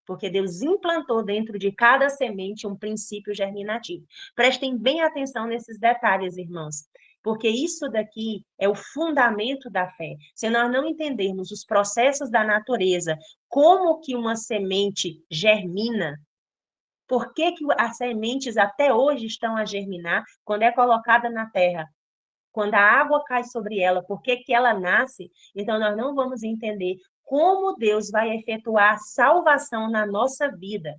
porque Deus implantou dentro de cada semente um princípio germinativo. Prestem bem atenção nesses detalhes, irmãos. porque isso daqui é o fundamento da fé. Se nós não entendermos os processos da natureza, como que uma semente germina, por que que as sementes até hoje estão a germinar quando é colocada na terra? Quando a água cai sobre ela, por que que ela nasce? Então nós não vamos entender como Deus vai efetuar a salvação na nossa vida.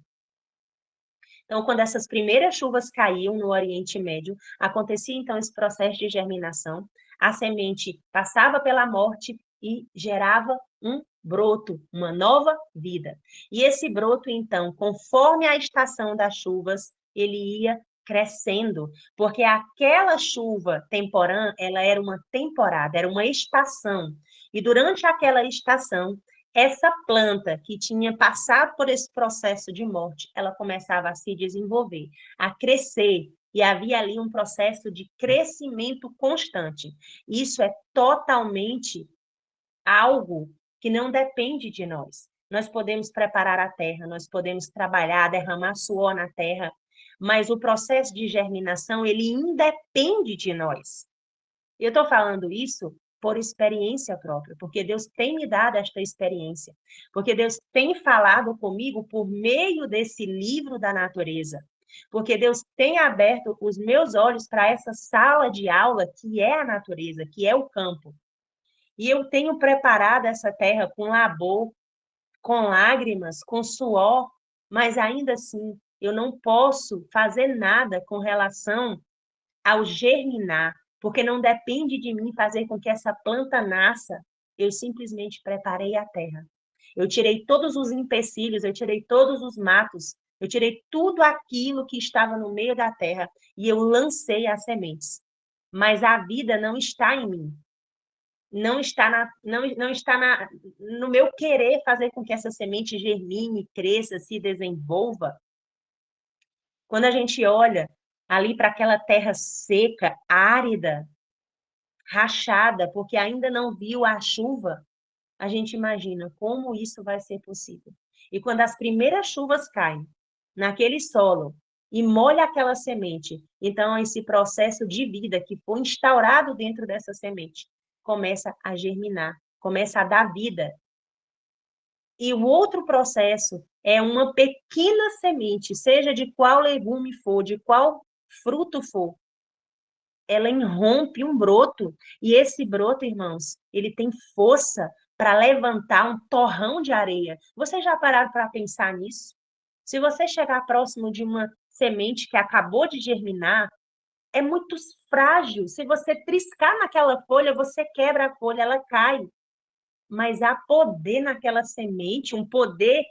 Então, quando essas primeiras chuvas caíam no Oriente Médio, acontecia então esse processo de germinação, a semente passava pela morte e gerava um broto, uma nova vida. E esse broto, então, conforme a estação das chuvas, ele ia crescendo, porque aquela chuva temporã, ela era uma temporada, era uma estação. E durante aquela estação, essa planta que tinha passado por esse processo de morte, ela começava a se desenvolver, a crescer, e havia ali um processo de crescimento constante. Isso é totalmente algo que não depende de nós. Nós podemos preparar a terra, nós podemos trabalhar, derramar suor na terra, mas o processo de germinação, ele independe de nós. Eu estou falando isso por experiência própria, porque Deus tem me dado esta experiência, porque Deus tem falado comigo por meio desse livro da natureza, porque Deus tem aberto os meus olhos para essa sala de aula que é a natureza, que é o campo. E eu tenho preparado essa terra com labor, com lágrimas, com suor, mas ainda assim eu não posso fazer nada com relação ao germinar, porque não depende de mim fazer com que essa planta nasça. Eu simplesmente preparei a terra. Eu tirei todos os empecilhos, eu tirei todos os matos, eu tirei tudo aquilo que estava no meio da terra e eu lancei as sementes. Mas a vida não está em mim. Não está no meu querer fazer com que essa semente germine, cresça, se desenvolva. Quando a gente olha ali para aquela terra seca, árida, rachada, porque ainda não viu a chuva, a gente imagina como isso vai ser possível. E quando as primeiras chuvas caem naquele solo e molha aquela semente, então esse processo de vida que foi instaurado dentro dessa semente começa a germinar, começa a dar vida. E o outro processo é uma pequena semente, seja de qual legume for, de qual fruto for, ela irrompe um broto, e esse broto, irmãos, ele tem força para levantar um torrão de areia. Vocês já pararam para pensar nisso? Se você chegar próximo de uma semente que acabou de germinar, é muito frágil. Se você triscar naquela folha, você quebra a folha, ela cai. Mas há poder naquela semente, um poder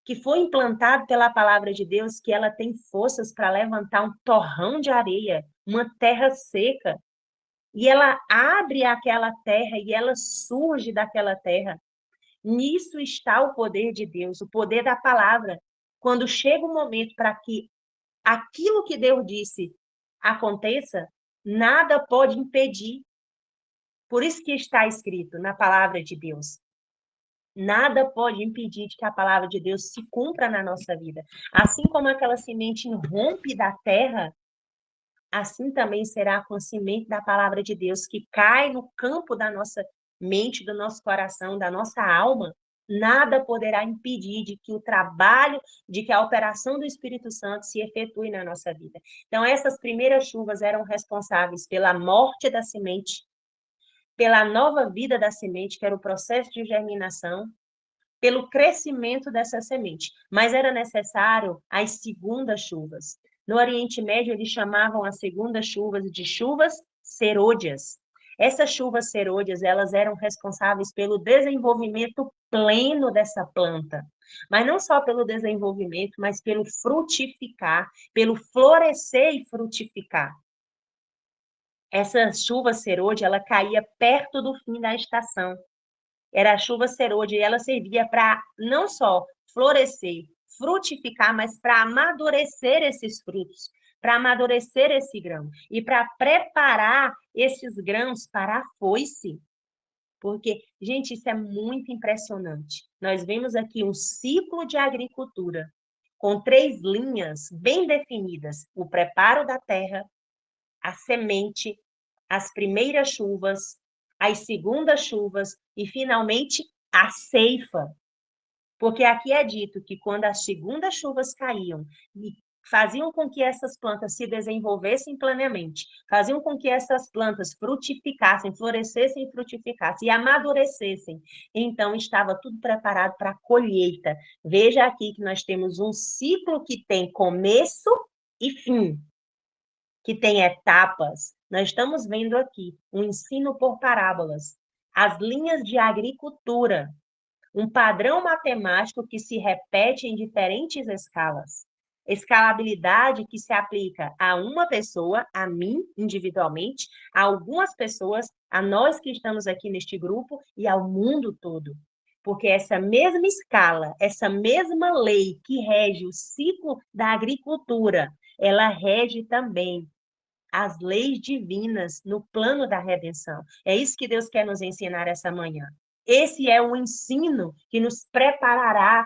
que foi implantado pela palavra de Deus, que ela tem forças para levantar um torrão de areia, uma terra seca, e ela abre aquela terra e ela surge daquela terra. Nisso está o poder de Deus, o poder da palavra. Quando chega o momento para que aquilo que Deus disse aconteça, nada pode impedir. Por isso que está escrito na palavra de Deus. Nada pode impedir de que a palavra de Deus se cumpra na nossa vida. Assim como aquela semente irrompe da terra, assim também será com a semente da palavra de Deus que cai no campo da nossa mente, do nosso coração, da nossa alma. Nada poderá impedir de que o trabalho, de que a operação do Espírito Santo se efetue na nossa vida. Então, essas primeiras chuvas eram responsáveis pela morte da semente, pela nova vida da semente, que era o processo de germinação, pelo crescimento dessa semente. Mas era necessário as segundas chuvas. No Oriente Médio, eles chamavam as segundas chuvas de chuvas serôdias. Essas chuvas serôdias, elas eram responsáveis pelo desenvolvimento pleno dessa planta. Mas não só pelo desenvolvimento, mas pelo frutificar, pelo florescer e frutificar. Essa chuva serôdia, ela caía perto do fim da estação. Era a chuva serôdia e ela servia para não só florescer, frutificar, mas para amadurecer esses frutos, para amadurecer esse grão e para preparar esses grãos para a foice. Porque, gente, isso é muito impressionante. Nós vemos aqui um ciclo de agricultura com 3 linhas bem definidas: o preparo da terra, a semente, as primeiras chuvas, as segundas chuvas e, finalmente, a ceifa. Porque aqui é dito que quando as segundas chuvas caíam e faziam com que essas plantas se desenvolvessem plenamente, faziam com que essas plantas frutificassem, florescessem e frutificassem e amadurecessem, então estava tudo preparado para a colheita. Veja aqui que nós temos um ciclo que tem começo e fim, que tem etapas. Nós estamos vendo aqui um ensino por parábolas, as linhas de agricultura, um padrão matemático que se repete em diferentes escalas. Escalabilidade que se aplica a uma pessoa, a mim individualmente, a algumas pessoas, a nós que estamos aqui neste grupo e ao mundo todo. Porque essa mesma escala, essa mesma lei que rege o ciclo da agricultura, ela rege também as leis divinas no plano da redenção. É isso que Deus quer nos ensinar essa manhã. Esse é um ensino que nos preparará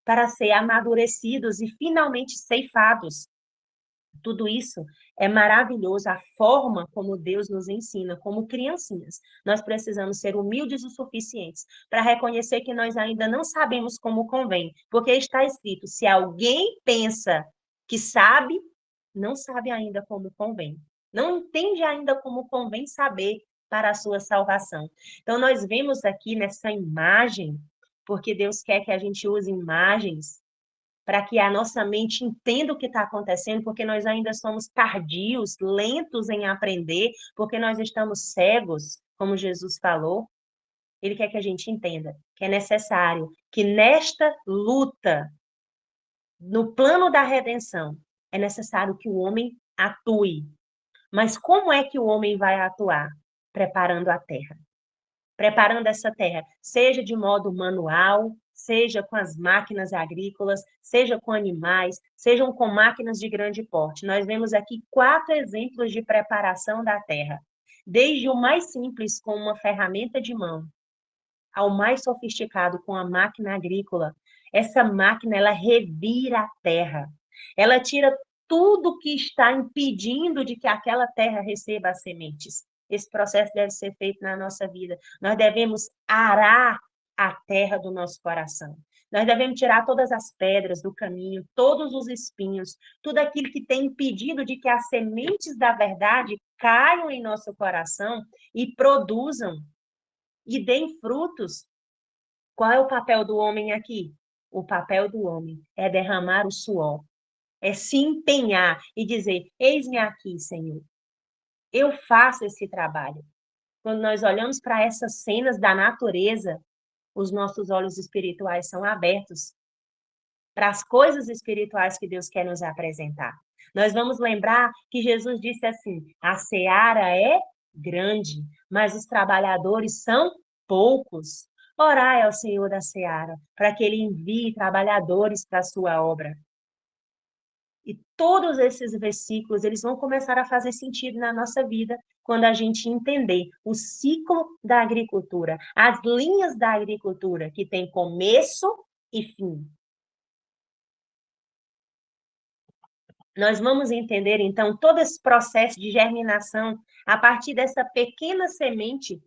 para ser amadurecidos e finalmente ceifados. Tudo isso é maravilhoso, a forma como Deus nos ensina, como criancinhas. Nós precisamos ser humildes o suficientes para reconhecer que nós ainda não sabemos como convém, porque está escrito: se alguém pensa que sabe, não sabe ainda como convém. Não entende ainda como convém saber para a sua salvação. Então, nós vemos aqui nessa imagem, porque Deus quer que a gente use imagens para que a nossa mente entenda o que está acontecendo, porque nós ainda somos tardios, lentos em aprender, porque nós estamos cegos, como Jesus falou. Ele quer que a gente entenda que é necessário que nesta luta, no plano da redenção, é necessário que o homem atue. Mas como é que o homem vai atuar? Preparando a terra. Preparando essa terra, seja de modo manual, seja com as máquinas agrícolas, seja com animais, sejam com máquinas de grande porte. Nós vemos aqui 4 exemplos de preparação da terra. Desde o mais simples, com uma ferramenta de mão, ao mais sofisticado, com a máquina agrícola. Essa máquina, ela revira a terra. Ela tira tudo que está impedindo de que aquela terra receba as sementes. Esse processo deve ser feito na nossa vida. Nós devemos arar a terra do nosso coração. Nós devemos tirar todas as pedras do caminho, todos os espinhos, tudo aquilo que tem impedido de que as sementes da verdade caiam em nosso coração e produzam e deem frutos. Qual é o papel do homem aqui? O papel do homem é derramar o suor, é se empenhar e dizer: eis-me aqui, Senhor, eu faço esse trabalho. Quando nós olhamos para essas cenas da natureza, os nossos olhos espirituais são abertos para as coisas espirituais que Deus quer nos apresentar. Nós vamos lembrar que Jesus disse assim: a seara é grande, mas os trabalhadores são poucos. Orai ao Senhor da seara, para que ele envie trabalhadores para a sua obra. E todos esses versículos, eles vão começar a fazer sentido na nossa vida quando a gente entender o ciclo da agricultura, as linhas da agricultura, que tem começo e fim. Nós vamos entender, então, todo esse processo de germinação a partir dessa pequena semente,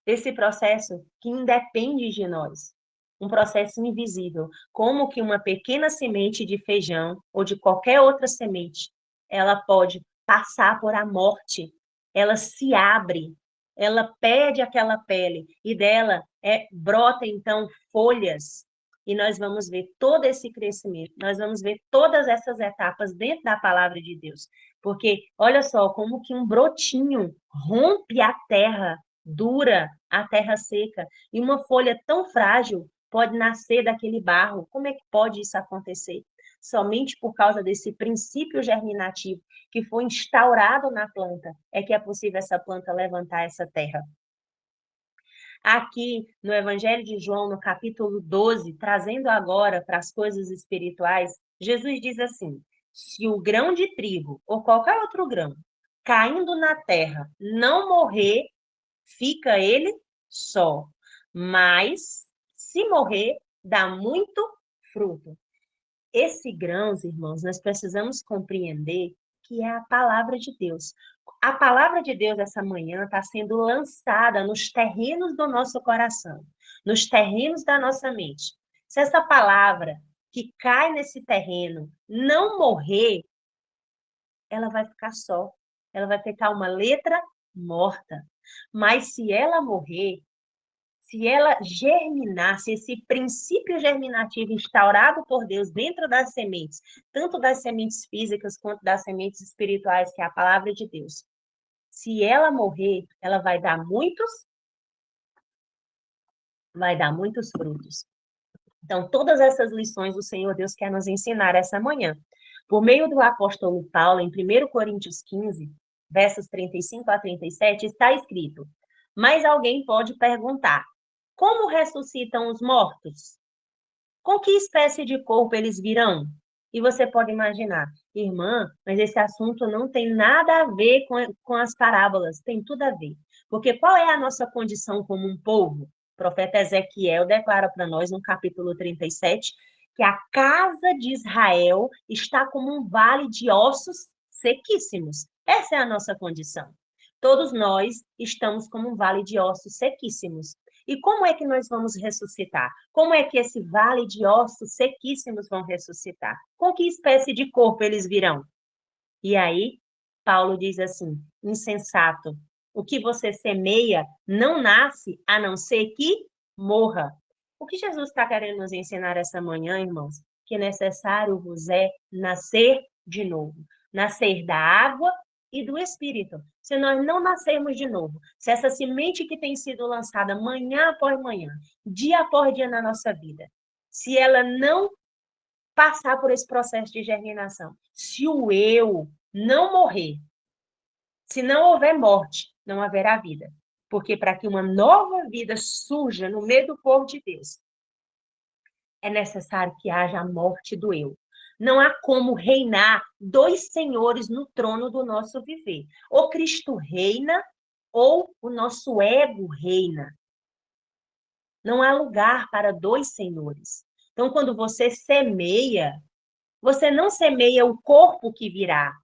desse processo que independe de nós, um processo invisível, como que uma pequena semente de feijão ou de qualquer outra semente, ela pode passar por a morte, ela se abre, ela perde aquela pele e dela brota então folhas. E nós vamos ver todo esse crescimento, nós vamos ver todas essas etapas dentro da palavra de Deus. Porque olha só como que um brotinho rompe a terra dura, a terra seca, e uma folha tão frágil pode nascer daquele barro. Como é que pode isso acontecer? Somente por causa desse princípio germinativo que foi instaurado na planta, é que é possível essa planta levantar essa terra. Aqui no Evangelho de João, no capítulo 12, trazendo agora para as coisas espirituais, Jesus diz assim: se o grão de trigo ou qualquer outro grão caindo na terra não morrer, fica ele só. Mas, se morrer, dá muito fruto. Esse grãos, irmãos, nós precisamos compreender que é a palavra de Deus. A palavra de Deus essa manhã está sendo lançada nos terrenos do nosso coração, nos terrenos da nossa mente. Se essa palavra que cai nesse terreno não morrer, ela vai ficar só. Ela vai ficar uma letra morta. Mas se ela morrer, se ela germinar, se esse princípio germinativo instaurado por Deus dentro das sementes, tanto das sementes físicas quanto das sementes espirituais, que é a palavra de Deus, se ela morrer, ela vai dar muitos frutos. Então, todas essas lições o Senhor Deus quer nos ensinar essa manhã. Por meio do apóstolo Paulo, em 1 Coríntios 15, versos 35 a 37, está escrito: Mas alguém pode perguntar: como ressuscitam os mortos? Com que espécie de corpo eles virão? E você pode imaginar, irmã, mas esse assunto não tem nada a ver com as parábolas, tem tudo a ver. Porque qual é a nossa condição como um povo? O profeta Ezequiel declara para nós, no capítulo 37, que a casa de Israel está como um vale de ossos sequíssimos. Essa é a nossa condição. Todos nós estamos como um vale de ossos sequíssimos. E como é que nós vamos ressuscitar? Como é que esse vale de ossos sequíssimos vão ressuscitar? Com que espécie de corpo eles virão? E aí, Paulo diz assim: insensato, o que você semeia não nasce a não ser que morra. O que Jesus está querendo nos ensinar essa manhã, irmãos? Que necessário vos é nascer de novo. Nascer da água e do Espírito. Se nós não nascermos de novo, se essa semente que tem sido lançada manhã após manhã, dia após dia na nossa vida, se ela não passar por esse processo de germinação, se o eu não morrer, se não houver morte, não haverá vida. Porque para que uma nova vida surja no meio do povo de Deus, é necessário que haja a morte do eu. Não há como reinar dois senhores no trono do nosso viver. Ou Cristo reina, ou o nosso ego reina. Não há lugar para dois senhores. Então, quando você semeia, você não semeia o corpo que virá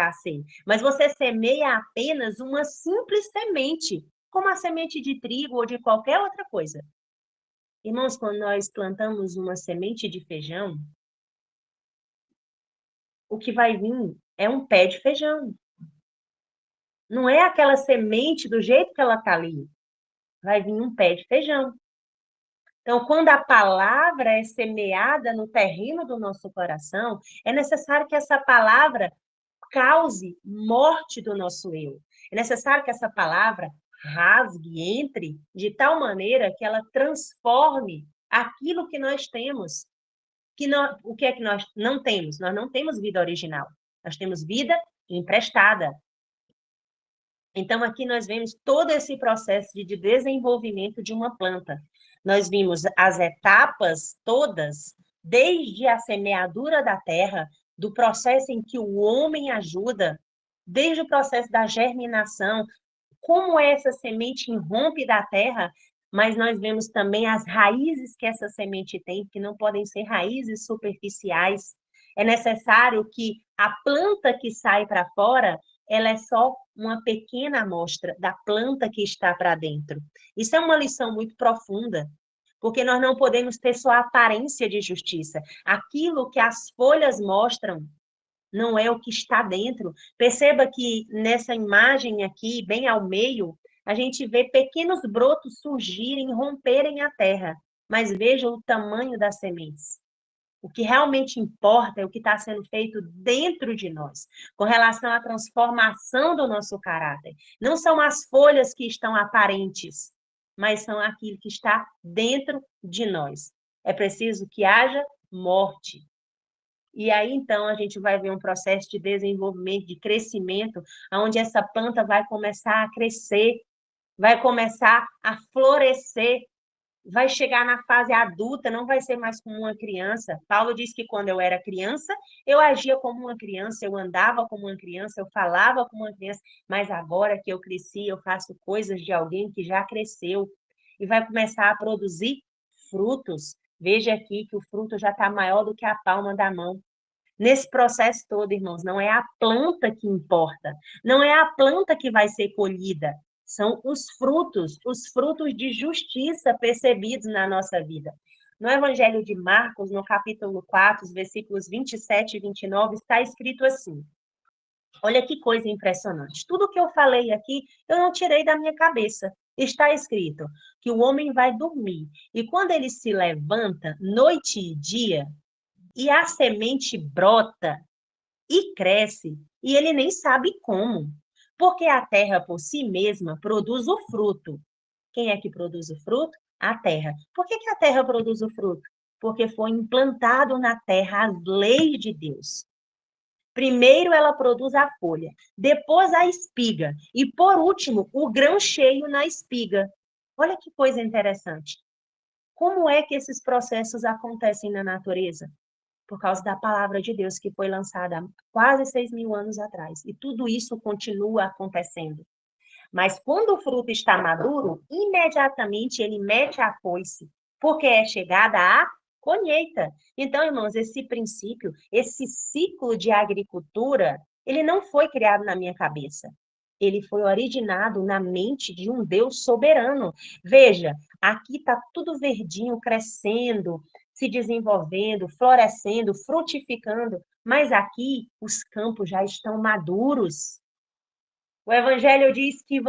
a ser, mas você semeia apenas uma simples semente, como a semente de trigo ou de qualquer outra coisa. Irmãos, quando nós plantamos uma semente de feijão, o que vai vir é um pé de feijão. Não é aquela semente do jeito que ela está ali. Vai vir um pé de feijão. Então, quando a palavra é semeada no terreno do nosso coração, é necessário que essa palavra cause morte do nosso eu. É necessário que essa palavra rasgue, entre de tal maneira que ela transforme aquilo que nós temos. O que é que nós não temos? Nós não temos vida original. Nós temos vida emprestada. Então, aqui nós vemos todo esse processo de desenvolvimento de uma planta. Nós vimos as etapas todas, desde a semeadura da terra, do processo em que o homem ajuda, desde o processo da germinação, como essa semente irrompe da terra, mas nós vemos também as raízes que essa semente tem, que não podem ser raízes superficiais. É necessário que a planta que sai para fora, ela é só uma pequena amostra da planta que está para dentro. Isso é uma lição muito profunda, porque nós não podemos ter só a aparência de justiça. Aquilo que as folhas mostram não é o que está dentro. Perceba que nessa imagem aqui, bem ao meio, a gente vê pequenos brotos surgirem, romperem a terra. Mas veja o tamanho das sementes. O que realmente importa é o que está sendo feito dentro de nós, com relação à transformação do nosso caráter. Não são as folhas que estão aparentes, mas são aquilo que está dentro de nós. É preciso que haja morte. E aí, então, a gente vai ver um processo de desenvolvimento, de crescimento, onde essa planta vai começar a crescer, vai começar a florescer, vai chegar na fase adulta, não vai ser mais como uma criança. Paulo diz que quando eu era criança, eu agia como uma criança, eu andava como uma criança, eu falava como uma criança, mas agora que eu cresci, eu faço coisas de alguém que já cresceu e vai começar a produzir frutos. Veja aqui que o fruto já está maior do que a palma da mão. Nesse processo todo, irmãos, não é a planta que importa, não é a planta que vai ser colhida, são os frutos de justiça percebidos na nossa vida. No Evangelho de Marcos, no capítulo 4, os versículos 27 e 29, está escrito assim: olha que coisa impressionante. Tudo que eu falei aqui, eu não tirei da minha cabeça. Está escrito que o homem vai dormir, e quando ele se levanta, noite e dia, e a semente brota e cresce, e ele nem sabe como, porque a terra por si mesma produz o fruto. Quem é que produz o fruto? A terra. Por que a terra produz o fruto? Porque foi implantado na terra as leis de Deus. Primeiro ela produz a folha, depois a espiga e por último o grão cheio na espiga. Olha que coisa interessante. Como é que esses processos acontecem na natureza? Por causa da palavra de Deus que foi lançada há quase 6.000 anos atrás. E tudo isso continua acontecendo. Mas quando o fruto está maduro, imediatamente ele mete a foice, porque é chegada a colheita. Então, irmãos, esse princípio, esse ciclo de agricultura, ele não foi criado na minha cabeça. Ele foi originado na mente de um Deus soberano. Veja, aqui está tudo verdinho, crescendo, se desenvolvendo, florescendo, frutificando, mas aqui os campos já estão maduros. O Evangelho diz que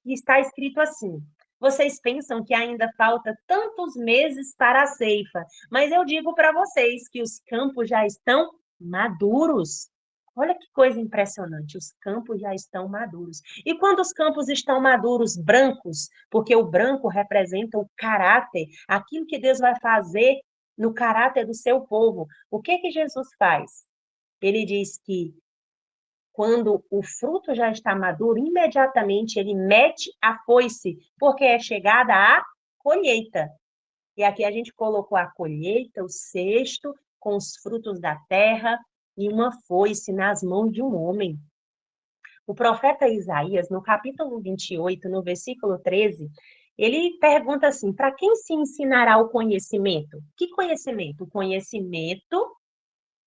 está escrito assim: vocês pensam que ainda falta tantos meses para a ceifa, mas eu digo para vocês que os campos já estão maduros. Olha que coisa impressionante, os campos já estão maduros. E quando os campos estão maduros, brancos, porque o branco representa o caráter, aquilo que Deus vai fazer no caráter do seu povo, o que que Jesus faz? Ele diz que quando o fruto já está maduro, imediatamente ele mete a foice, porque é chegada a colheita. E aqui a gente colocou a colheita, o cesto, com os frutos da terra e uma foice nas mãos de um homem. O profeta Isaías, no capítulo 28, no versículo 13, ele pergunta assim: para quem se ensinará o conhecimento? Que conhecimento? O conhecimento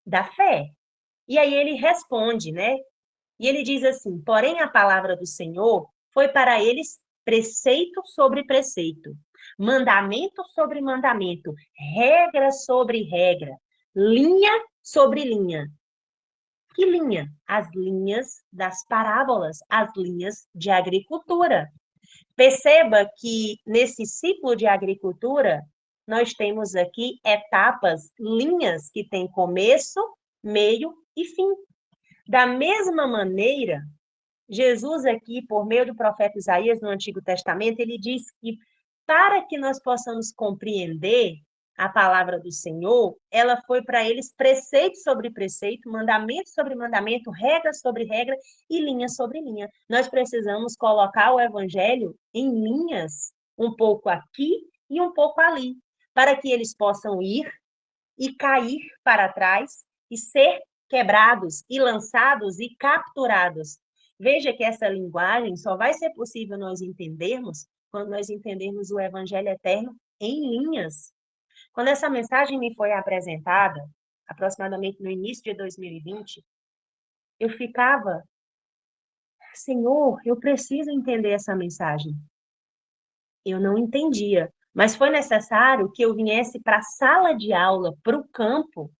da fé. E aí ele responde, né? E ele diz assim: porém, a palavra do Senhor foi para eles preceito sobre preceito, mandamento sobre mandamento, regra sobre regra, linha sobre linha. Que linha? As linhas das parábolas, as linhas de agricultura. Perceba que nesse ciclo de agricultura, nós temos aqui etapas, linhas que têm começo, meio e fim. Da mesma maneira, Jesus aqui, por meio do profeta Isaías, no Antigo Testamento, ele diz que para que nós possamos compreender a palavra do Senhor, ela foi para eles preceito sobre preceito, mandamento sobre mandamento, regra sobre regra e linha sobre linha. Nós precisamos colocar o evangelho em linhas, um pouco aqui e um pouco ali, para que eles possam ir e cair para trás e ser quebrados e lançados e capturados. Veja que essa linguagem só vai ser possível nós entendermos quando nós entendermos o Evangelho eterno em linhas. Quando essa mensagem me foi apresentada, aproximadamente no início de 2020, eu ficava, Senhor, eu preciso entender essa mensagem. Eu não entendia, mas foi necessário que eu viesse para a sala de aula, para o campo,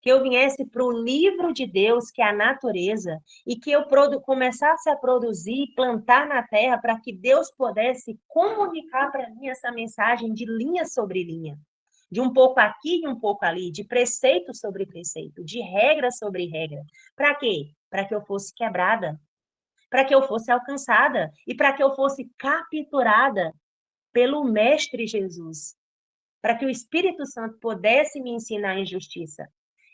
que eu viesse para o livro de Deus, que é a natureza, e que eu começasse a produzir, plantar na terra, para que Deus pudesse comunicar para mim essa mensagem de linha sobre linha, de um pouco aqui e um pouco ali, de preceito sobre preceito, de regra sobre regra. Para quê? Para que eu fosse quebrada, para que eu fosse alcançada e para que eu fosse capturada pelo Mestre Jesus, para que o Espírito Santo pudesse me ensinar em justiça.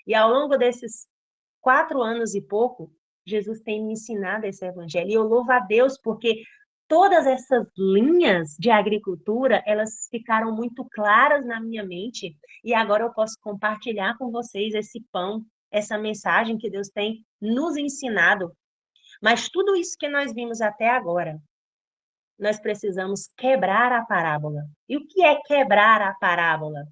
E ao longo desses 4 anos e pouco, Jesus tem me ensinado esse evangelho. E eu louvo a Deus porque todas essas linhas de agricultura, elas ficaram muito claras na minha mente. E agora eu posso compartilhar com vocês esse pão, essa mensagem que Deus tem nos ensinado. Mas tudo isso que nós vimos até agora, nós precisamos quebrar a parábola. E o que é quebrar a parábola?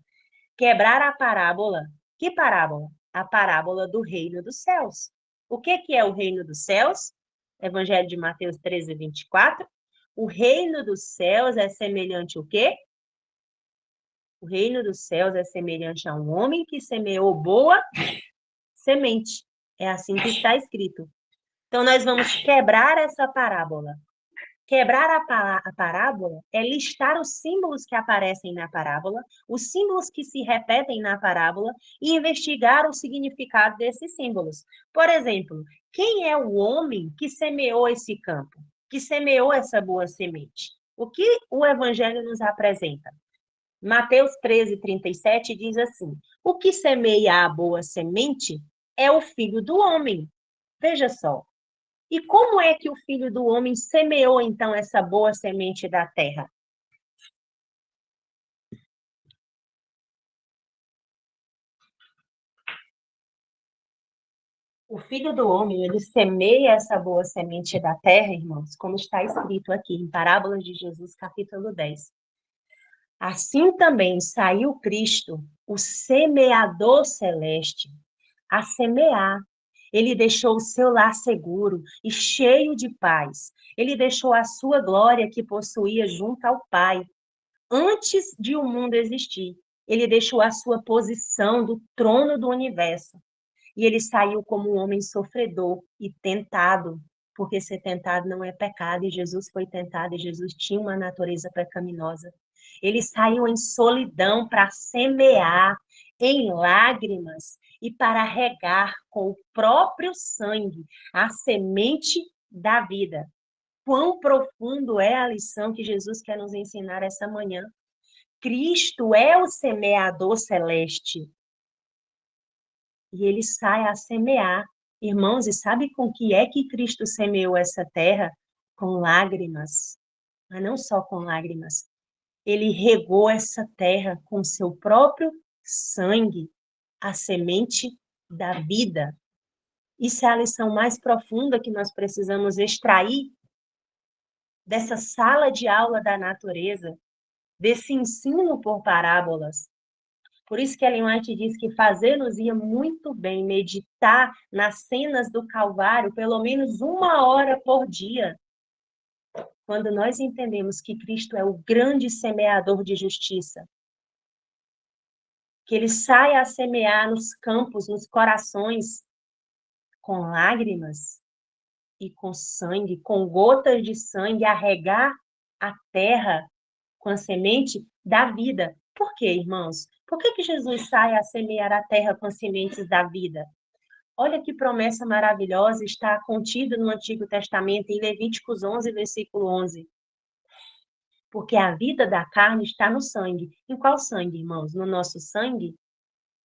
quebrar a parábola. Que parábola? A parábola do reino dos céus. O que é o reino dos céus? Evangelho de Mateus 13, 24. O reino dos céus é semelhante ao quê? O reino dos céus é semelhante a um homem que semeou boa semente. É assim que está escrito. Então, nós vamos quebrar essa parábola. Quebrar a parábola é listar os símbolos que aparecem na parábola, os símbolos que se repetem na parábola e investigar o significado desses símbolos. Por exemplo, quem é o homem que semeou esse campo, que semeou essa boa semente? O que o Evangelho nos apresenta? Mateus 13, 37 diz assim: o que semeia a boa semente é o filho do homem. Veja só. E como é que o filho do homem semeou, então, essa boa semente da terra? O filho do homem, ele semeia essa boa semente da terra, irmãos, como está escrito aqui em Parábolas de Jesus, capítulo 10. Assim também saiu Cristo, o semeador celeste, a semear. Ele deixou o seu lar seguro e cheio de paz. Ele deixou a sua glória que possuía junto ao Pai. Antes de o mundo existir, ele deixou a sua posição do trono do universo. E ele saiu como um homem sofredor e tentado, porque ser tentado não é pecado, e Jesus foi tentado, e Jesus tinha uma natureza pecaminosa. Ele saiu em solidão para semear, em lágrimas, e para regar com o próprio sangue a semente da vida. Quão profundo é a lição que Jesus quer nos ensinar essa manhã. Cristo é o semeador celeste. E ele sai a semear. Irmãos, e sabe com que é que Cristo semeou essa terra? Com lágrimas. Mas não só com lágrimas. Ele regou essa terra com seu próprio sangue, a semente da vida. Isso é a lição mais profunda que nós precisamos extrair dessa sala de aula da natureza, desse ensino por parábolas. Por isso que Ellen White diz que fazer-nos-ia muito bem meditar nas cenas do Calvário pelo menos 1 hora por dia. Quando nós entendemos que Cristo é o grande semeador de justiça, que ele sai a semear nos campos, nos corações, com lágrimas e com sangue, com gotas de sangue, a regar a terra com a semente da vida. Por quê, irmãos? Por que Jesus sai a semear a terra com as sementes da vida? Olha que promessa maravilhosa está contida no Antigo Testamento, em Levíticos 11, versículo 11. Porque a vida da carne está no sangue. Em qual sangue, irmãos? No nosso sangue?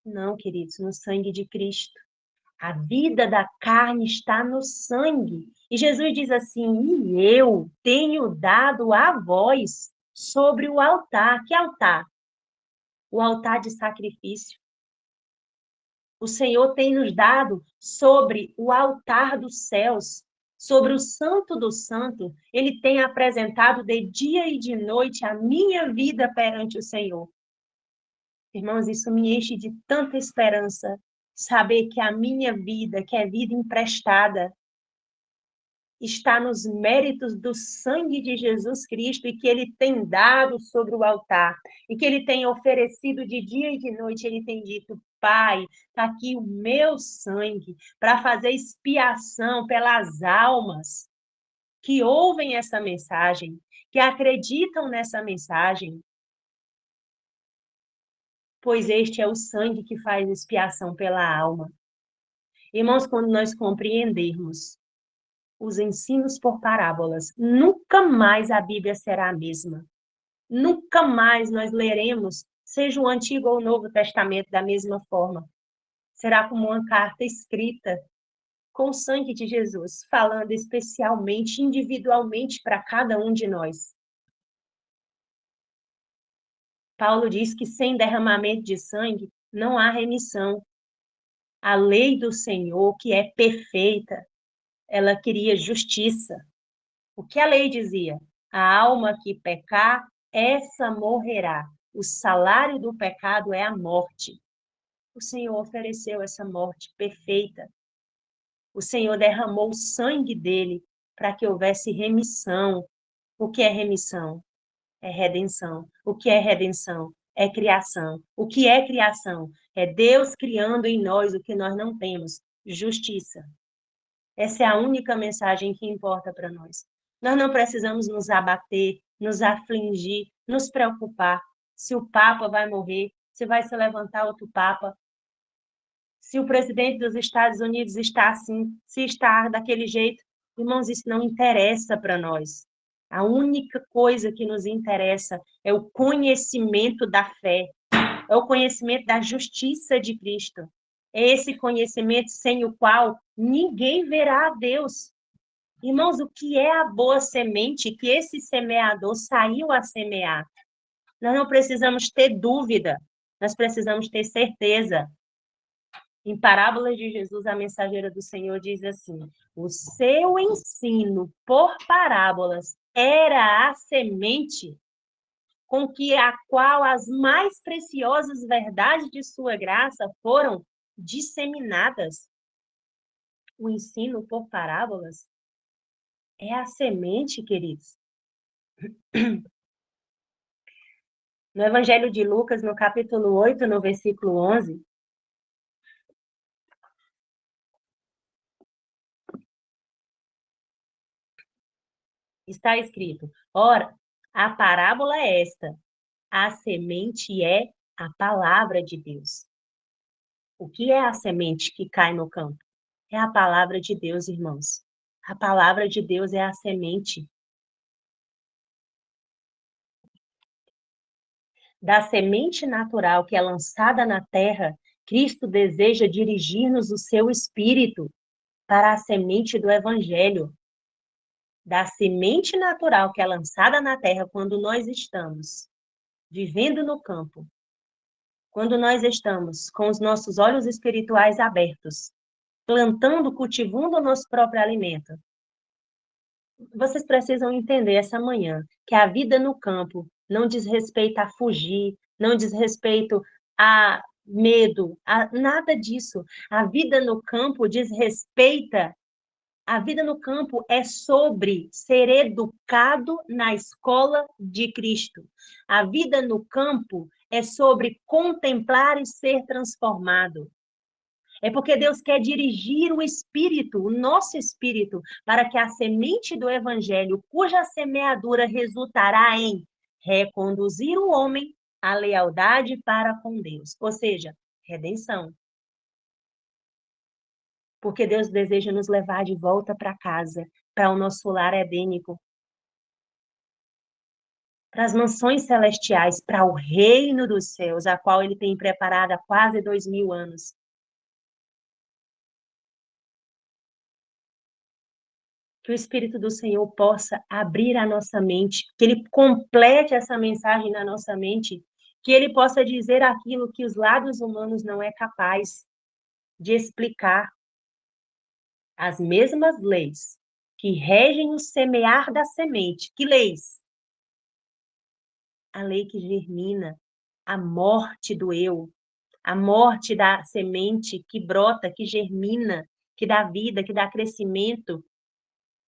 Não, queridos, no sangue de Cristo. A vida da carne está no sangue. E Jesus diz assim: e eu tenho dado a vós sobre o altar. Que altar? O altar de sacrifício. O Senhor tem nos dado sobre o altar dos céus, sobre o Santo do Santo. Ele tem apresentado de dia e de noite a minha vida perante o Senhor. Irmãos, isso me enche de tanta esperança, saber que a minha vida, que é vida emprestada, está nos méritos do sangue de Jesus Cristo e que ele tem dado sobre o altar e que ele tem oferecido de dia e de noite. Ele tem dito: Pai, está aqui o meu sangue para fazer expiação pelas almas que ouvem essa mensagem, que acreditam nessa mensagem, pois este é o sangue que faz expiação pela alma. Irmãos, quando nós compreendermos os ensinos por parábolas, nunca mais a Bíblia será a mesma. Nunca mais nós leremos, seja o Antigo ou o Novo Testamento, da mesma forma. Será como uma carta escrita com o sangue de Jesus, falando especialmente, individualmente para cada um de nós. Paulo diz que sem derramamento de sangue não há remissão. A lei do Senhor, que é perfeita, ela queria justiça. O que a lei dizia? A alma que pecar, essa morrerá. O salário do pecado é a morte. O Senhor ofereceu essa morte perfeita. O Senhor derramou o sangue dele para que houvesse remissão. O que é remissão? É redenção. O que é redenção? É criação. O que é criação? É Deus criando em nós o que nós não temos: justiça. Essa é a única mensagem que importa para nós. Nós não precisamos nos abater, nos afligir, nos preocupar se o Papa vai morrer, se vai se levantar outro Papa, se o presidente dos Estados Unidos está assim, se está daquele jeito. Irmãos, isso não interessa para nós. A única coisa que nos interessa é o conhecimento da fé, é o conhecimento da justiça de Cristo. É esse conhecimento sem o qual ninguém verá a Deus. Irmãos, o que é a boa semente que esse semeador saiu a semear? Nós não precisamos ter dúvida, nós precisamos ter certeza. Em Parábolas de Jesus, a mensageira do Senhor diz assim: o seu ensino por parábolas era a semente com que a qual as mais preciosas verdades de sua graça foram disseminadas. O ensino por parábolas é a semente, queridos. No Evangelho de Lucas, no capítulo 8, no versículo 11, está escrito: ora, a parábola é esta: a semente é a palavra de Deus. O que é a semente que cai no campo? É a palavra de Deus, irmãos. A palavra de Deus é a semente. Da semente natural que é lançada na terra, Cristo deseja dirigir-nos o seu espírito para a semente do evangelho. Da semente natural que é lançada na terra quando nós estamos vivendo no campo, quando nós estamos com os nossos olhos espirituais abertos, plantando, cultivando o nosso próprio alimento. Vocês precisam entender essa manhã que a vida no campo não diz respeito a fugir, não diz respeito a medo, a nada disso. A vida no campo diz respeito. A vida no campo é sobre ser educado na escola de Cristo. A vida no campo é sobre contemplar e ser transformado. É porque Deus quer dirigir o espírito, o nosso espírito, para que a semente do evangelho, cuja semeadura resultará em reconduzir o homem à lealdade para com Deus, ou seja, redenção. Porque Deus deseja nos levar de volta para casa, para o nosso lar edênico, para as mansões celestiais, para o reino dos céus, a qual Ele tem preparado há quase 2000 anos. Que o Espírito do Senhor possa abrir a nossa mente, que Ele complete essa mensagem na nossa mente, que Ele possa dizer aquilo que os lábios humanos não é capaz de explicar. As mesmas leis que regem o semear da semente. Que leis? A lei que germina a morte do eu, a morte da semente que brota, que germina, que dá vida, que dá crescimento,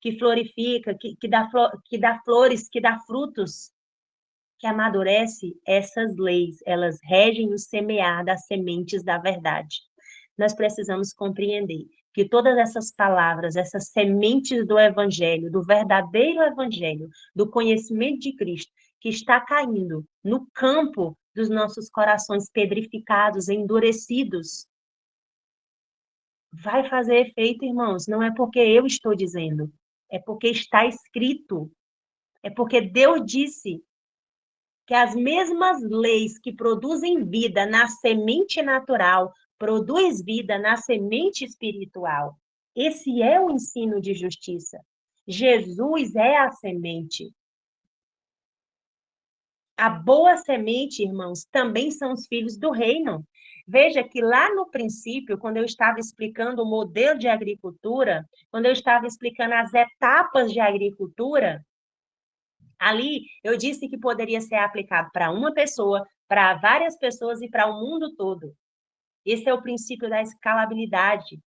que florifica, que dá flores, que dá frutos, que amadurece. Essas leis, elas regem o semear das sementes da verdade. Nós precisamos compreender que todas essas palavras, essas sementes do evangelho, do verdadeiro evangelho, do conhecimento de Cristo, que está caindo no campo dos nossos corações pedrificados, endurecidos, vai fazer efeito, irmãos. Não é porque eu estou dizendo, é porque está escrito. É porque Deus disse que as mesmas leis que produzem vida na semente natural, produz vida na semente espiritual. Esse é o ensino de justiça. Jesus é a semente. A boa semente, irmãos, também são os filhos do reino. Veja que lá no princípio, quando eu estava explicando o modelo de agricultura, quando eu estava explicando as etapas de agricultura, Ali, eu disse que poderia ser aplicado para uma pessoa, para várias pessoas e para o mundo todo. Esse é o princípio da escalabilidade.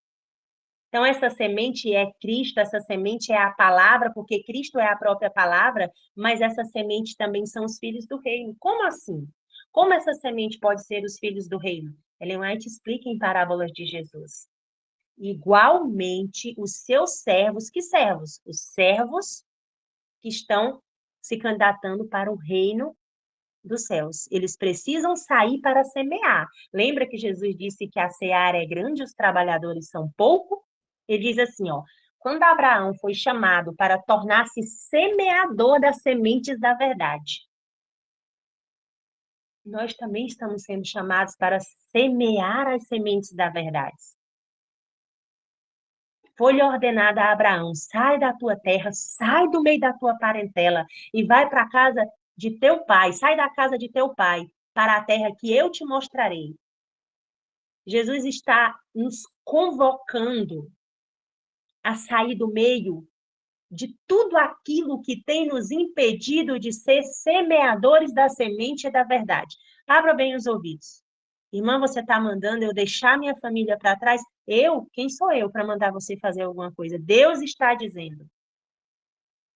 Então, essa semente é Cristo, essa semente é a palavra, porque Cristo é a própria palavra, mas essa semente também são os filhos do reino. Como assim? Como essa semente pode ser os filhos do reino? Ellen White explica em Parábolas de Jesus. Igualmente, os seus servos, que servos? Os servos que estão se candidatando para o reino dos céus. Eles precisam sair para semear. Lembra que Jesus disse que a seara é grande, os trabalhadores são pouco? Ele diz assim, ó, quando Abraão foi chamado para tornar-se semeador das sementes da verdade, nós também estamos sendo chamados para semear as sementes da verdade. Foi-lhe ordenada a Abraão, sai da tua terra, sai do meio da tua parentela e vai para a casa de teu pai, sai da casa de teu pai, para a terra que eu te mostrarei. Jesus está nos convocando a sair do meio de tudo aquilo que tem nos impedido de ser semeadores da semente da verdade. Abra bem os ouvidos. Irmã, você está mandando eu deixar minha família para trás? Eu? Quem sou eu para mandar você fazer alguma coisa? Deus está dizendo.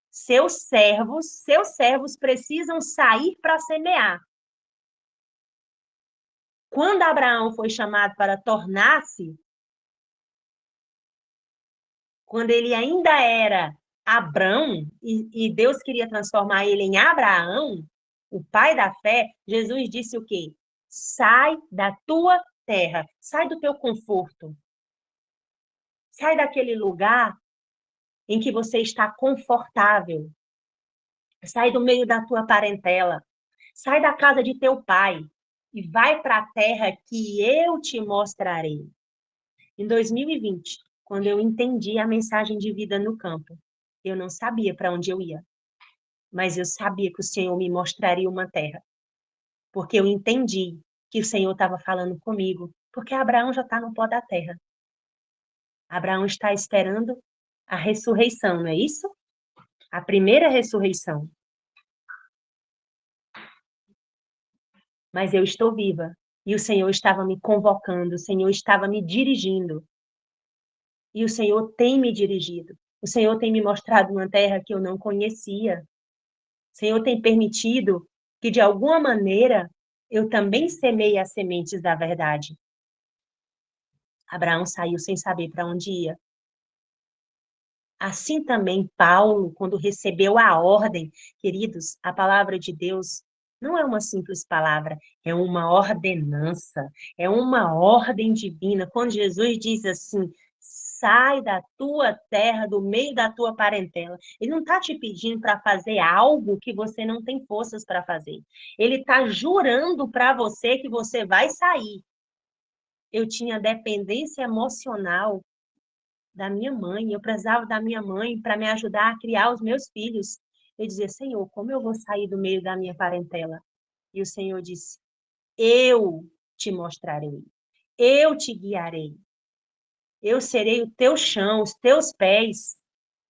Seus servos precisam sair para semear. Quando Abraão foi chamado para tornar-se, quando ele ainda era Abrão, e Deus queria transformar ele em Abraão, o pai da fé, Jesus disse o quê? Sai da tua terra, sai do teu conforto, sai daquele lugar em que você está confortável, sai do meio da tua parentela, sai da casa de teu pai e vai para a terra que eu te mostrarei. Em 2020, quando eu entendi a mensagem de vida no campo, eu não sabia para onde eu ia, mas eu sabia que o Senhor me mostraria uma terra, porque eu entendi que o Senhor estava falando comigo, porque Abraão já está no pó da terra. Abraão está esperando a ressurreição, não é isso? A primeira ressurreição. Mas eu estou viva, e o Senhor estava me convocando, o Senhor estava me dirigindo, e o Senhor tem me dirigido. O Senhor tem me mostrado uma terra que eu não conhecia. O Senhor tem permitido que, de alguma maneira, eu também semeie as sementes da verdade. Abraão saiu sem saber para onde ia. Assim também Paulo, quando recebeu a ordem, queridos, a palavra de Deus não é uma simples palavra, é uma ordenança, é uma ordem divina. Quando Jesus diz assim, sai da tua terra, do meio da tua parentela, ele não está te pedindo para fazer algo que você não tem forças para fazer. Ele está jurando para você que você vai sair. Eu tinha dependência emocional da minha mãe, eu precisava da minha mãe para me ajudar a criar os meus filhos. Eu dizia, Senhor, como eu vou sair do meio da minha parentela? E o Senhor disse, eu te mostrarei, eu te guiarei, eu serei o teu chão, os teus pés,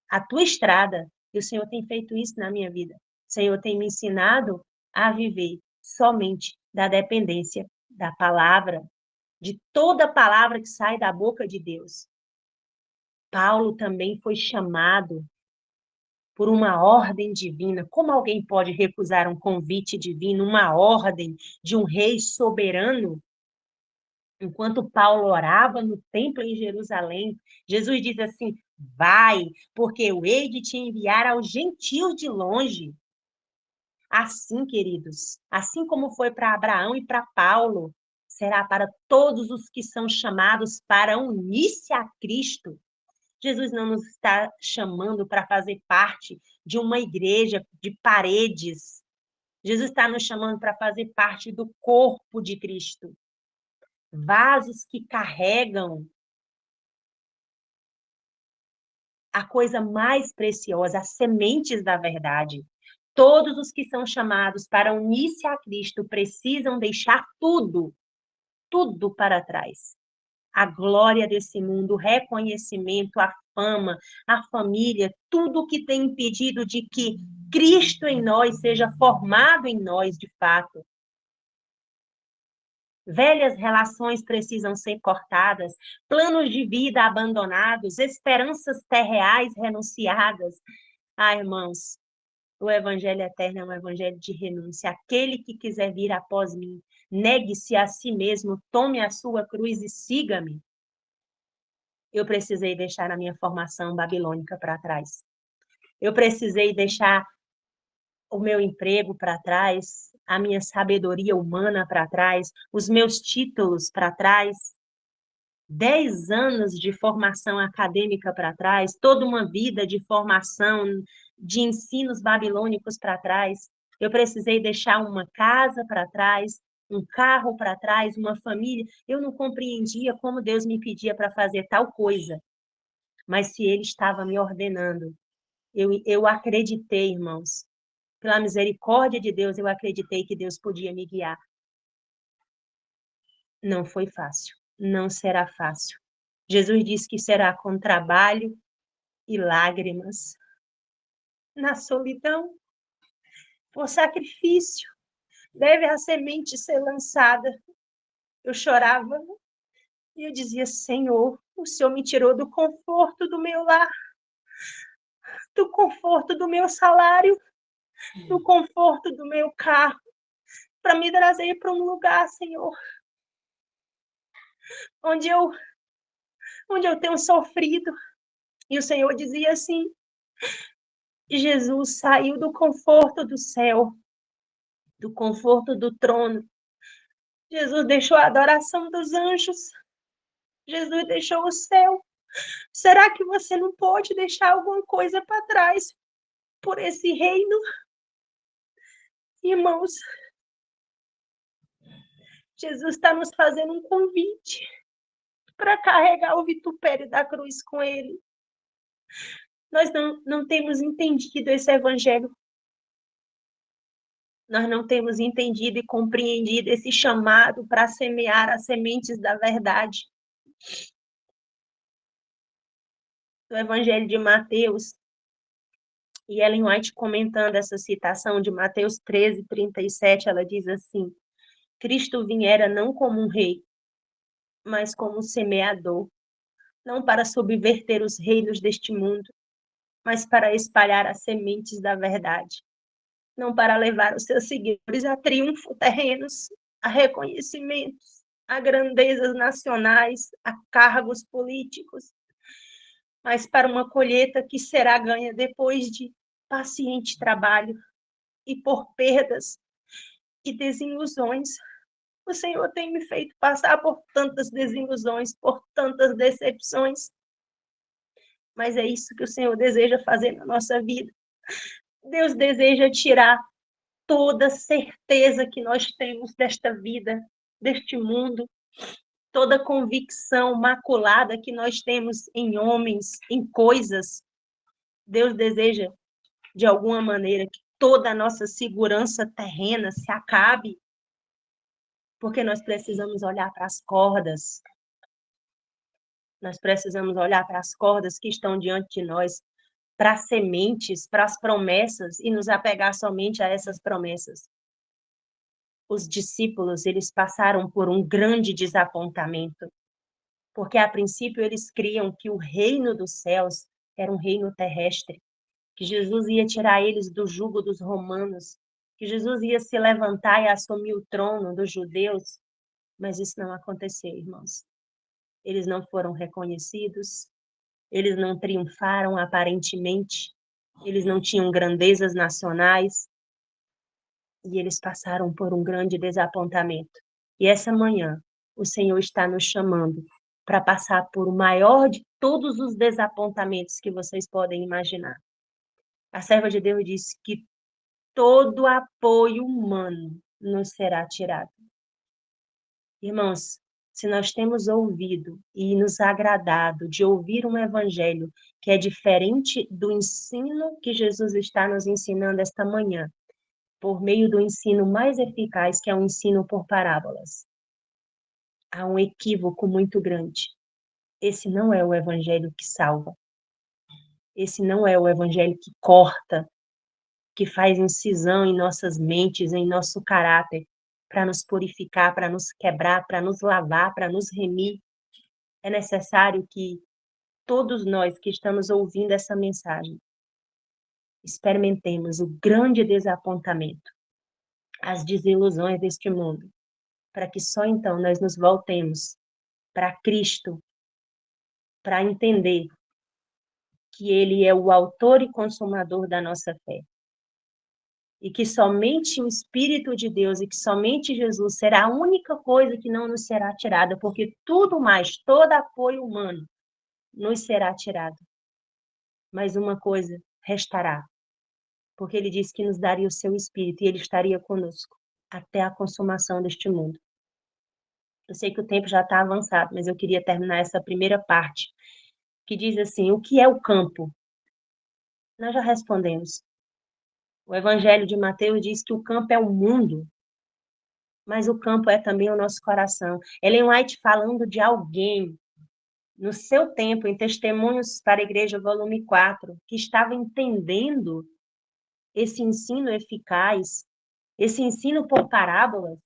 a tua estrada. E o Senhor tem feito isso na minha vida. O Senhor tem me ensinado a viver somente da dependência da palavra, de toda palavra que sai da boca de Deus. Paulo também foi chamado por uma ordem divina. Como alguém pode recusar um convite divino, uma ordem de um rei soberano? Enquanto Paulo orava no templo em Jerusalém, Jesus diz assim: vai, porque eu hei de te enviar aos gentios de longe. Assim, queridos, assim como foi para Abraão e para Paulo, será para todos os que são chamados para unir-se a Cristo. Jesus não nos está chamando para fazer parte de uma igreja de paredes. Jesus está nos chamando para fazer parte do corpo de Cristo. Vasos que carregam a coisa mais preciosa, as sementes da verdade. Todos os que são chamados para unir-se a Cristo precisam deixar tudo, tudo para trás. a glória desse mundo, o reconhecimento, a fama, a família, tudo que tem impedido de que Cristo em nós seja formado em nós de fato. Velhas relações precisam ser cortadas, planos de vida abandonados, esperanças terreais renunciadas. Ah, irmãos, o evangelho eterno é um evangelho de renúncia. Aquele que quiser vir após mim, negue-se a si mesmo, tome a sua cruz e siga-me. Eu precisei deixar a minha formação babilônica para trás. Eu precisei deixar o meu emprego para trás, a minha sabedoria humana para trás, os meus títulos para trás, 10 anos de formação acadêmica para trás, toda uma vida de formação, de ensinos babilônicos para trás. Eu precisei deixar uma casa para trás, um carro para trás, uma família. Eu não compreendia como Deus me pedia para fazer tal coisa, mas se Ele estava me ordenando, eu acreditei, irmãos. Pela misericórdia de Deus, eu acreditei que Deus podia me guiar. Não foi fácil, não será fácil. Jesus disse que será com trabalho e lágrimas, na solidão, por sacrifício. Deve a semente ser lançada. Eu chorava e eu dizia: Senhor, o Senhor me tirou do conforto do meu lar, do conforto do meu salário, do conforto do meu carro, para me trazer para um lugar, Senhor, onde eu tenho sofrido. E o Senhor dizia assim: Jesus saiu do conforto do céu, do conforto do trono. Jesus deixou a adoração dos anjos. Jesus deixou o céu. Será que você não pode deixar alguma coisa para trás por esse reino? Irmãos, Jesus está nos fazendo um convite para carregar o vitupério da cruz com ele. Nós não temos entendido esse evangelho. Nós não temos entendido e compreendido esse chamado para semear as sementes da verdade. Do evangelho de Mateus, e Ellen White comentando essa citação de Mateus 13:37, ela diz assim: Cristo viera não como um rei, mas como um semeador, não para subverter os reinos deste mundo, mas para espalhar as sementes da verdade, não para levar os seus seguidores a triunfo terrenos, a reconhecimentos, a grandezas nacionais, a cargos políticos, mas para uma colheita que será ganha depois de paciente trabalho e por perdas e desilusões. O Senhor tem me feito passar por tantas desilusões, por tantas decepções, mas é isso que o Senhor deseja fazer na nossa vida. Deus deseja tirar toda certeza que nós temos desta vida, deste mundo, toda convicção maculada que nós temos em homens, em coisas. Deus deseja, de alguma maneira, que toda a nossa segurança terrena se acabe, porque nós precisamos olhar para as cordas. Nós precisamos olhar para as cordas que estão diante de nós, para as sementes, para as promessas e nos apegar somente a essas promessas. Os discípulos, eles passaram por um grande desapontamento, porque a princípio eles criam que o reino dos céus era um reino terrestre, que Jesus ia tirar eles do jugo dos romanos, que Jesus ia se levantar e assumir o trono dos judeus, mas isso não aconteceu, irmãos. Eles não foram reconhecidos, eles não triunfaram aparentemente, eles não tinham grandezas nacionais, e eles passaram por um grande desapontamento. E essa manhã, o Senhor está nos chamando para passar por o maior de todos os desapontamentos que vocês podem imaginar. A serva de Deus disse que todo apoio humano nos será tirado. Irmãos, se nós temos ouvido e nos agradado de ouvir um evangelho que é diferente do ensino que Jesus está nos ensinando esta manhã, por meio do ensino mais eficaz, que é o ensino por parábolas. há um equívoco muito grande. Esse não é o evangelho que salva. Esse não é o evangelho que corta, que faz incisão em nossas mentes, em nosso caráter, para nos purificar, para nos quebrar, para nos lavar, para nos remir. É necessário que todos nós que estamos ouvindo essa mensagem experimentemos o grande desapontamento, as desilusões deste mundo, para que só então nós nos voltemos para Cristo, para entender que Ele é o autor e consumador da nossa fé. E que somente o Espírito de Deus e que somente Jesus será a única coisa que não nos será tirada, porque tudo mais, todo apoio humano, nos será tirado. Mas uma coisa restará, porque Ele disse que nos daria o seu Espírito e Ele estaria conosco até a consumação deste mundo. Eu sei que o tempo já está avançado, mas eu queria terminar essa primeira parte, que diz assim: o que é o campo? Nós já respondemos. O Evangelho de Mateus diz que o campo é o mundo, mas o campo é também o nosso coração. Ellen White falando de alguém, no seu tempo, em Testemunhos para a Igreja, volume 4, que estava entendendo esse ensino eficaz, esse ensino por parábolas.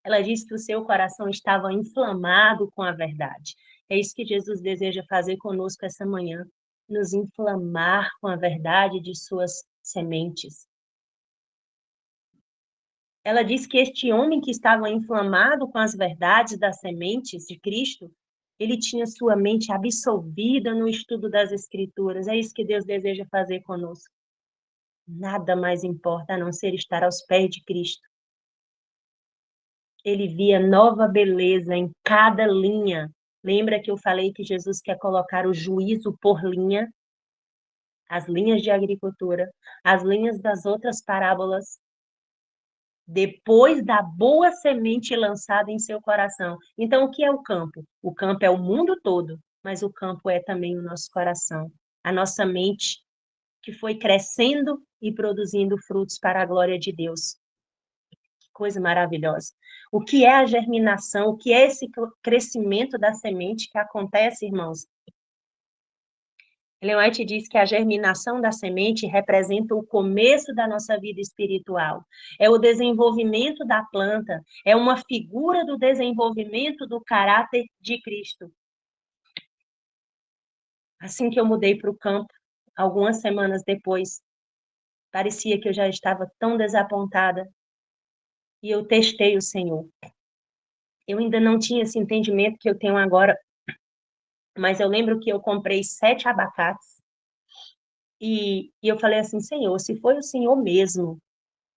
Ela disse que o seu coração estava inflamado com a verdade. É isso que Jesus deseja fazer conosco essa manhã, nos inflamar com a verdade de suas sementes. Ela diz que este homem que estava inflamado com as verdades das sementes de Cristo, ele tinha sua mente absorvida no estudo das Escrituras. É isso que Deus deseja fazer conosco. Nada mais importa a não ser estar aos pés de Cristo. Ele via nova beleza em cada linha. Lembra que eu falei que Jesus quer colocar o juízo por linha? As linhas de agricultura, as linhas das outras parábolas, depois da boa semente lançada em seu coração. Então, o que é o campo? O campo é o mundo todo, mas o campo é também o nosso coração, a nossa mente, que foi crescendo e produzindo frutos para a glória de Deus. Que coisa maravilhosa. O que é a germinação? O que é esse crescimento da semente que acontece, irmãos? Ellen White diz que a germinação da semente representa o começo da nossa vida espiritual. É o desenvolvimento da planta, é uma figura do desenvolvimento do caráter de Cristo. Assim que eu mudei para o campo, algumas semanas depois, parecia que eu já estava tão desapontada e eu testei o Senhor. Eu ainda não tinha esse entendimento que eu tenho agora, mas eu lembro que eu comprei 7 abacates e eu falei assim, Senhor, se foi o Senhor mesmo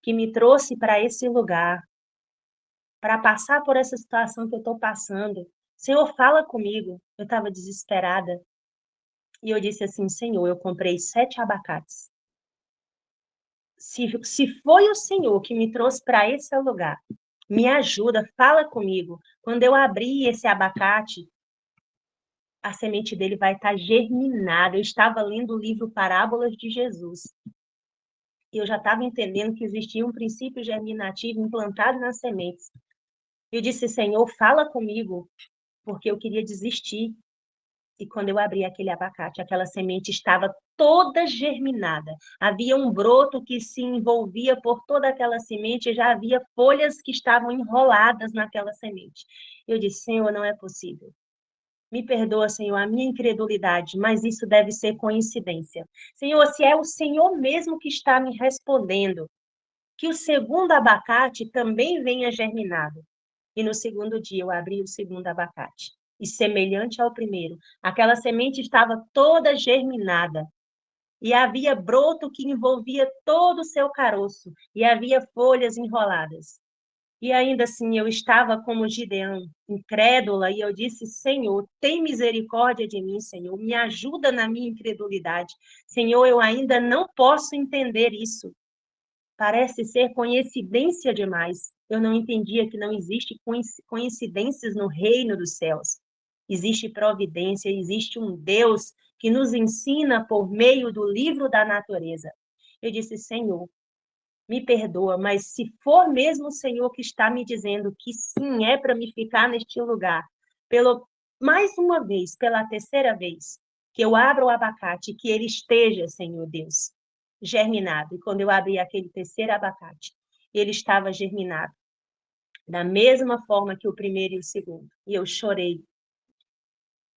que me trouxe para esse lugar, para passar por essa situação que eu estou passando. Senhor, fala comigo. Eu estava desesperada. E eu disse assim, Senhor, eu comprei 7 abacates. Se foi o Senhor que me trouxe para esse lugar, me ajuda, fala comigo. Quando eu abrir esse abacate, a semente dele vai estar germinada. Eu estava lendo o livro Parábolas de Jesus. E eu já estava entendendo que existia um princípio germinativo implantado nas sementes. Eu disse, Senhor, fala comigo, porque eu queria desistir. E quando eu abri aquele abacate, aquela semente estava toda germinada. Havia um broto que se envolvia por toda aquela semente e já havia folhas que estavam enroladas naquela semente. Eu disse, Senhor, não é possível. Me perdoa, Senhor, a minha incredulidade, mas isso deve ser coincidência. Senhor, se é o Senhor mesmo que está me respondendo, que o segundo abacate também venha germinado. E no segundo dia eu abri o segundo abacate. E semelhante ao primeiro, aquela semente estava toda germinada. E havia broto que envolvia todo o seu caroço. E havia folhas enroladas. E ainda assim eu estava como Gideão, incrédula, e eu disse, Senhor, tem misericórdia de mim, Senhor, me ajuda na minha incredulidade. Senhor, eu ainda não posso entender isso. Parece ser coincidência demais. Eu não entendia que não existe coincidências no reino dos céus. Existe providência, existe um Deus que nos ensina por meio do livro da natureza. Eu disse, Senhor, Me perdoa, mas se for mesmo o Senhor que está me dizendo que sim, é para me ficar neste lugar, pelo mais uma vez, pela terceira vez, que eu abra o abacate, que ele esteja, Senhor Deus, germinado. E quando eu abri aquele terceiro abacate, ele estava germinado, da mesma forma que o primeiro e o segundo. E eu chorei.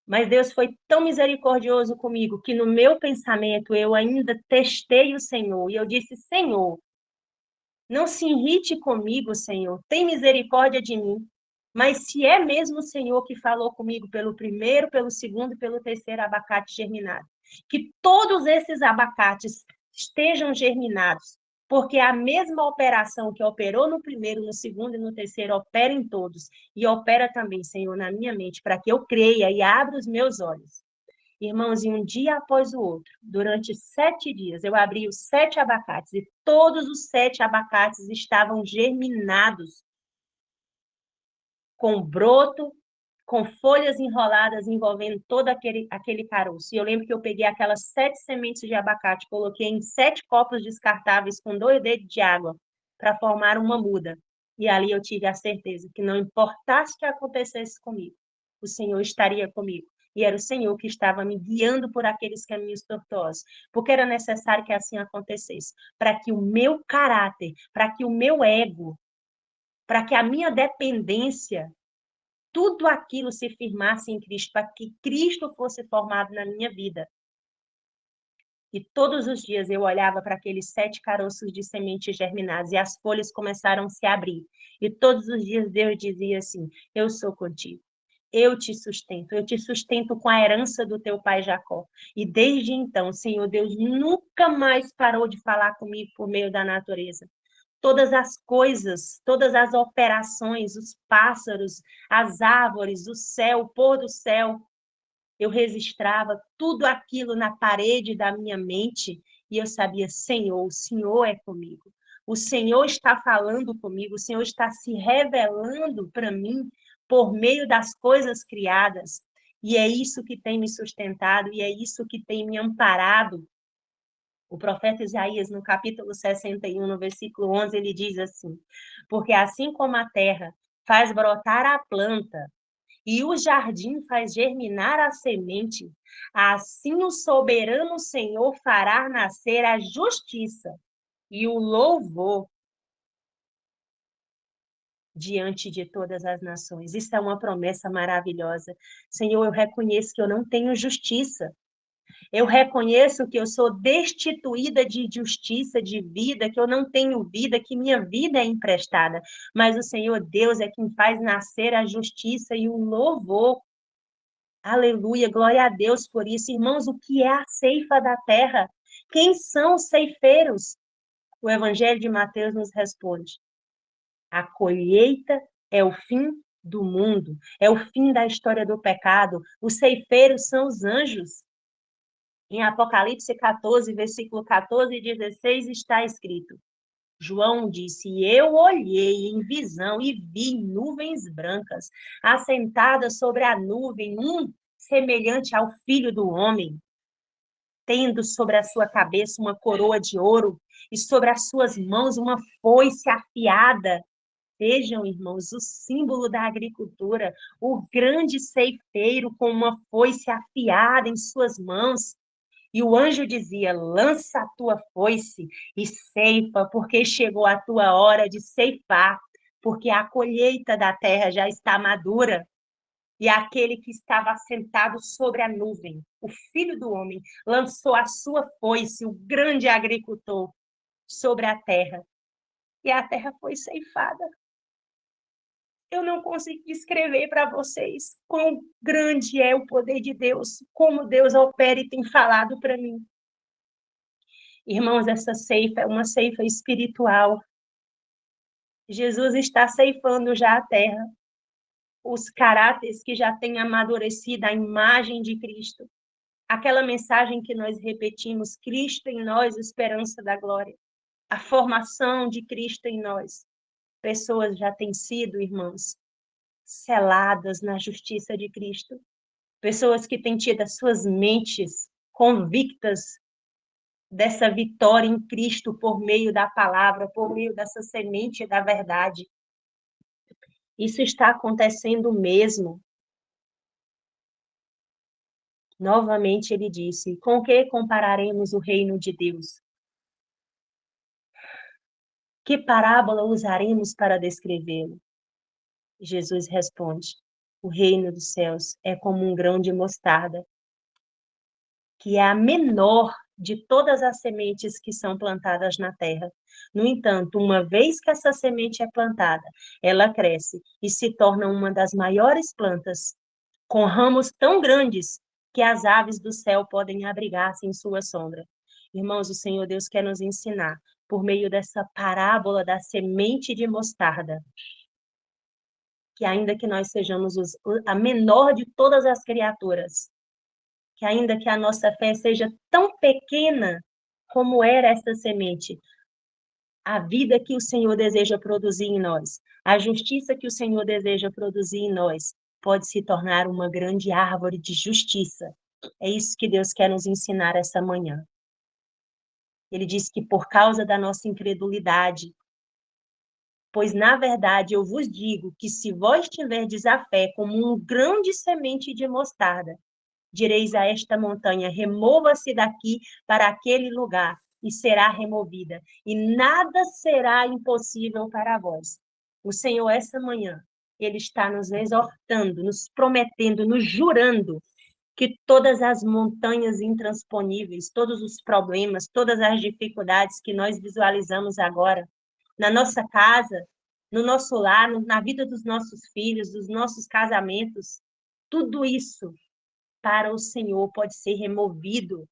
Mas Deus foi tão misericordioso comigo que no meu pensamento eu ainda testei o Senhor. E eu disse: Senhor, não se irrite comigo, Senhor. Tem misericórdia de mim. Mas se é mesmo o Senhor que falou comigo pelo primeiro, pelo segundo e pelo terceiro abacate germinado, que todos esses abacates estejam germinados, porque a mesma operação que operou no primeiro, no segundo e no terceiro opera em todos e opera também, Senhor, na minha mente, para que eu creia e abra os meus olhos. Irmãos, e um dia após o outro, durante 7 dias, eu abri os 7 abacates e todos os 7 abacates estavam germinados, com broto, com folhas enroladas envolvendo todo aquele caroço. E eu lembro que eu peguei aquelas 7 sementes de abacate, coloquei em 7 copos descartáveis com 2 dedos de água para formar uma muda. E ali eu tive a certeza que não importasse o que acontecesse comigo, o Senhor estaria comigo. E era o Senhor que estava me guiando por aqueles caminhos tortuosos, porque era necessário que assim acontecesse, para que o meu caráter, para que o meu ego, para que a minha dependência, tudo aquilo se firmasse em Cristo, para que Cristo fosse formado na minha vida. E todos os dias eu olhava para aqueles 7 caroços de sementes germinadas e as folhas começaram a se abrir. E todos os dias Deus dizia assim: eu sou contigo. Eu te sustento com a herança do teu pai Jacó. E desde então, Senhor Deus nunca mais parou de falar comigo por meio da natureza. Todas as coisas, todas as operações, os pássaros, as árvores, o céu, o pôr do céu, eu registrava tudo aquilo na parede da minha mente e eu sabia, Senhor, o Senhor é comigo. O Senhor está falando comigo, o Senhor está se revelando para mim por meio das coisas criadas. E é isso que tem me sustentado e é isso que tem me amparado. O profeta Isaías, no capítulo 61, no versículo 11, ele diz assim: porque assim como a terra faz brotar a planta e o jardim faz germinar a semente, assim o soberano Senhor fará nascer a justiça e o louvor diante de todas as nações. Isso é uma promessa maravilhosa. Senhor, eu reconheço que eu não tenho justiça. Eu reconheço que eu sou destituída de justiça, de vida, que eu não tenho vida, que minha vida é emprestada. Mas o Senhor Deus é quem faz nascer a justiça e o louvor. Aleluia, glória a Deus por isso. Irmãos, o que é a ceifa da terra? Quem são os ceifeiros? O Evangelho de Mateus nos responde: a colheita é o fim do mundo, é o fim da história do pecado. Os ceifeiros são os anjos. Em Apocalipse 14, versículo 14 e 16 está escrito: João disse: eu olhei em visão e vi nuvens brancas, assentadas sobre a nuvem, um semelhante ao Filho do Homem, tendo sobre a sua cabeça uma coroa de ouro e sobre as suas mãos uma foice afiada. Vejam, irmãos, o símbolo da agricultura, o grande ceifeiro com uma foice afiada em suas mãos. E o anjo dizia: lança a tua foice e ceifa, porque chegou a tua hora de ceifar, porque a colheita da terra já está madura. E aquele que estava sentado sobre a nuvem, o filho do homem, lançou a sua foice, o grande agricultor, sobre a terra. E a terra foi ceifada. Eu não consigo descrever para vocês quão grande é o poder de Deus, como Deus opera e tem falado para mim. Irmãos, essa ceifa é uma ceifa espiritual. Jesus está ceifando já a terra, os caráteres que já têm amadurecido a imagem de Cristo. Aquela mensagem que nós repetimos, Cristo em nós, esperança da glória. A formação de Cristo em nós. Pessoas já têm sido, irmãos, seladas na justiça de Cristo. Pessoas que têm tido as suas mentes convictas dessa vitória em Cristo por meio da palavra, por meio dessa semente da verdade. Isso está acontecendo mesmo. Novamente ele disse: com que compararemos o reino de Deus? Que parábola usaremos para descrevê-lo? Jesus responde: o reino dos céus é como um grão de mostarda, que é a menor de todas as sementes que são plantadas na terra. No entanto, uma vez que essa semente é plantada, ela cresce e se torna uma das maiores plantas, com ramos tão grandes que as aves do céu podem abrigar-se em sua sombra. Irmãos, o Senhor Deus quer nos ensinar, por meio dessa parábola da semente de mostarda, que ainda que nós sejamos a menor de todas as criaturas, que ainda que a nossa fé seja tão pequena como era essa semente, a vida que o Senhor deseja produzir em nós, a justiça que o Senhor deseja produzir em nós, pode se tornar uma grande árvore de justiça. É isso que Deus quer nos ensinar essa manhã. Ele diz que por causa da nossa incredulidade, pois na verdade eu vos digo que se vós tiverdes a fé como um grão de semente de mostarda, direis a esta montanha: remova-se daqui para aquele lugar, e será removida, e nada será impossível para vós. O Senhor, essa manhã, Ele está nos exortando, nos prometendo, nos jurando que todas as montanhas intransponíveis, todos os problemas, todas as dificuldades que nós visualizamos agora, na nossa casa, no nosso lar, na vida dos nossos filhos, dos nossos casamentos, tudo isso para o Senhor pode ser removido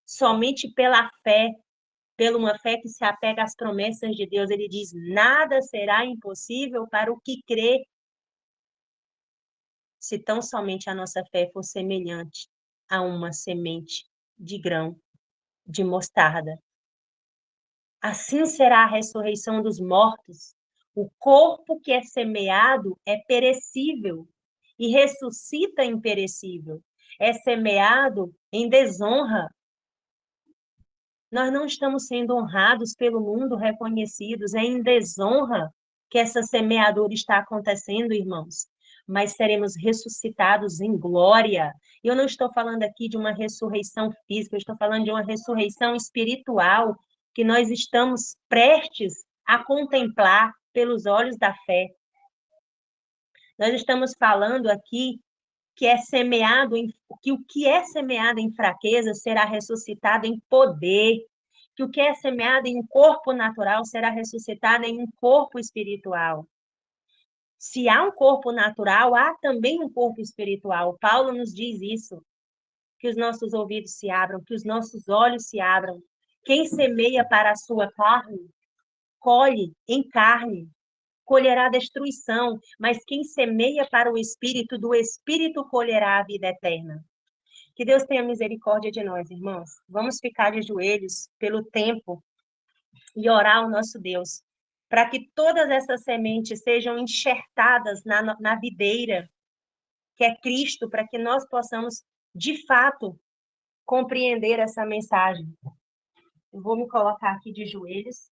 somente pela fé, pela uma fé que se apega às promessas de Deus. Ele diz: nada será impossível para o que crê, se tão somente a nossa fé for semelhante a uma semente de grão de mostarda. Assim será a ressurreição dos mortos. O corpo que é semeado é perecível e ressuscita imperecível. É semeado em desonra. Nós não estamos sendo honrados pelo mundo, reconhecidos. É em desonra que essa semeadura está acontecendo, irmãos. Mas seremos ressuscitados em glória. Eu não estou falando aqui de uma ressurreição física, eu estou falando de uma ressurreição espiritual que nós estamos prestes a contemplar pelos olhos da fé. Nós estamos falando aqui que é semeado em, que o que é semeado em fraqueza será ressuscitado em poder, que o que é semeado em um corpo natural será ressuscitado em um corpo espiritual. Se há um corpo natural, há também um corpo espiritual. Paulo nos diz isso, que os nossos ouvidos se abram, que os nossos olhos se abram. Quem semeia para a sua carne, colhe em carne, colherá destruição, mas quem semeia para o Espírito, do Espírito colherá a vida eterna. Que Deus tenha misericórdia de nós, irmãos. Vamos ficar de joelhos pelo tempo e orar ao nosso Deus, para que todas essas sementes sejam enxertadas na videira, que é Cristo, para que nós possamos, de fato, compreender essa mensagem. Eu vou me colocar aqui de joelhos.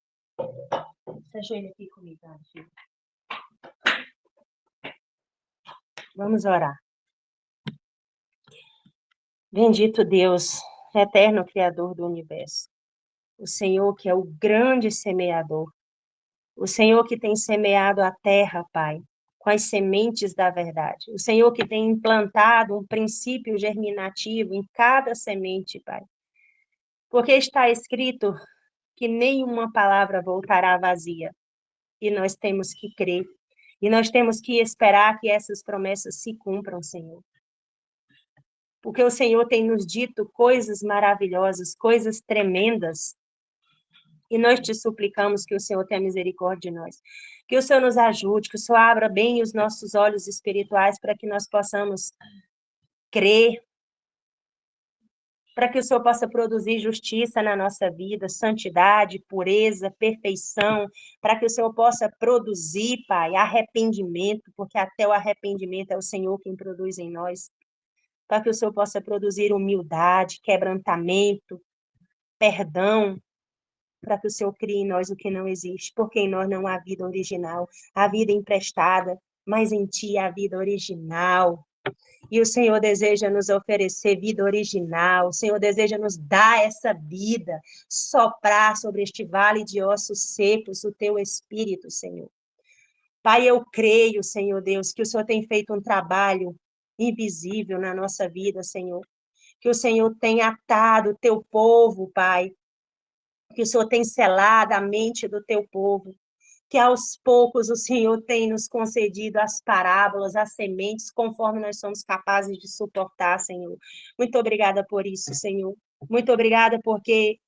Se ajoelha aqui comigo, filho. Vamos orar. Bendito Deus, eterno Criador do universo. O Senhor que é o grande semeador. O Senhor que tem semeado a terra, Pai, com as sementes da verdade. O Senhor que tem implantado um princípio germinativo em cada semente, Pai. Porque está escrito que nenhuma palavra voltará vazia. E nós temos que crer. E nós temos que esperar que essas promessas se cumpram, Senhor. Porque o Senhor tem nos dito coisas maravilhosas, coisas tremendas. E nós te suplicamos que o Senhor tenha misericórdia de nós. Que o Senhor nos ajude, que o Senhor abra bem os nossos olhos espirituais para que nós possamos crer, para que o Senhor possa produzir justiça na nossa vida, santidade, pureza, perfeição, para que o Senhor possa produzir, Pai, arrependimento, porque até o arrependimento é o Senhor quem produz em nós, para que o Senhor possa produzir humildade, quebrantamento, perdão, para que o Senhor crie em nós o que não existe, porque em nós não há vida original, há vida emprestada, mas em Ti há vida original. E o Senhor deseja nos oferecer vida original, o Senhor deseja nos dar essa vida, soprar sobre este vale de ossos secos o Teu Espírito, Senhor. Pai, eu creio, Senhor Deus, que o Senhor tem feito um trabalho invisível na nossa vida, Senhor. Que o Senhor tem atado o Teu povo, Pai. Que o Senhor tem selado a mente do Teu povo. Que aos poucos o Senhor tem nos concedido as parábolas, as sementes, conforme nós somos capazes de suportar, Senhor. Muito obrigada por isso, Senhor. Muito obrigada porque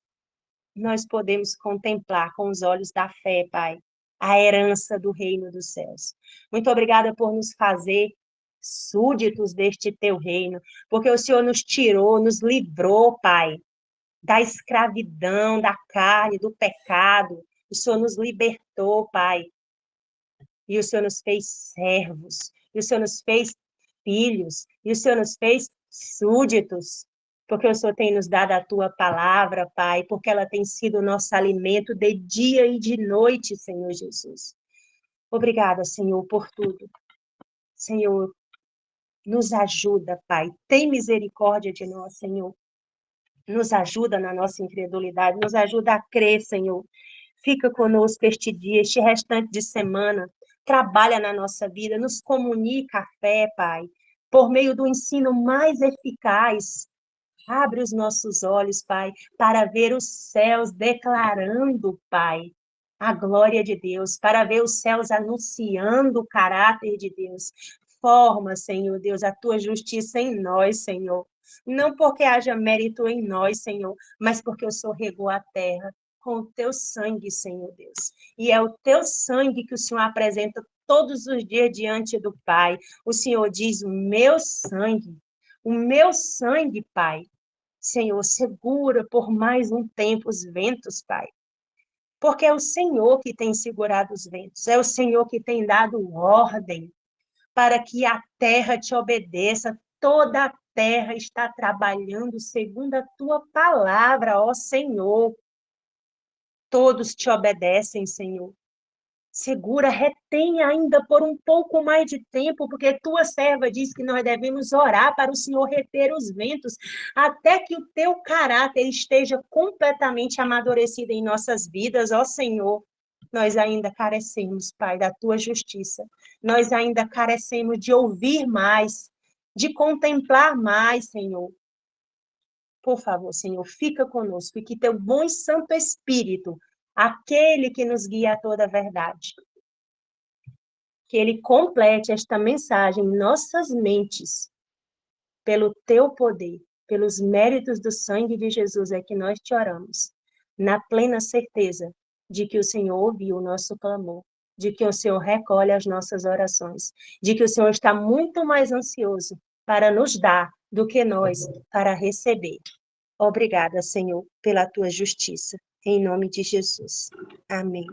nós podemos contemplar com os olhos da fé, Pai, a herança do reino dos céus. Muito obrigada por nos fazer súditos deste teu reino, porque o Senhor nos tirou, nos livrou, Pai, da escravidão, da carne, do pecado. O Senhor nos libertou, Pai. E o Senhor nos fez servos. E o Senhor nos fez filhos. E o Senhor nos fez súditos. Porque o Senhor tem nos dado a tua palavra, Pai, porque ela tem sido o nosso alimento de dia e de noite, Senhor Jesus. Obrigada, Senhor, por tudo. Senhor, nos ajuda, Pai. Tem misericórdia de nós, Senhor. Nos ajuda na nossa incredulidade, nos ajuda a crer, Senhor. Fica conosco este dia, este restante de semana. Trabalha na nossa vida, nos comunica a fé, Pai, por meio do ensino mais eficaz. Abre os nossos olhos, Pai, para ver os céus declarando, Pai, a glória de Deus, para ver os céus anunciando o caráter de Deus. Forma, Senhor Deus, a tua justiça em nós, Senhor. Não porque haja mérito em nós, Senhor, mas porque o Senhor regou a terra com o teu sangue, Senhor Deus. E é o teu sangue que o Senhor apresenta todos os dias diante do Pai. O Senhor diz: o meu sangue, Pai. Senhor, segura por mais um tempo os ventos, Pai. Porque é o Senhor que tem segurado os ventos, é o Senhor que tem dado ordem para que a terra te obedeça. Toda a terra está trabalhando segundo a tua palavra, ó Senhor. Todos te obedecem, Senhor. Segura, retém ainda por um pouco mais de tempo, porque tua serva diz que nós devemos orar para o Senhor reter os ventos, até que o teu caráter esteja completamente amadurecido em nossas vidas, ó Senhor. Nós ainda carecemos, Pai, da tua justiça. Nós ainda carecemos de ouvir mais, de contemplar mais, Senhor. Por favor, Senhor, fica conosco e que teu bom e santo Espírito, aquele que nos guia a toda a verdade, que ele complete esta mensagem em nossas mentes, pelo teu poder, pelos méritos do sangue de Jesus, é que nós te oramos, na plena certeza de que o Senhor ouviu o nosso clamor, de que o Senhor recolhe as nossas orações, de que o Senhor está muito mais ansioso para nos dar do que nós para receber. Obrigada, Senhor, pela tua justiça. Em nome de Jesus. Amém.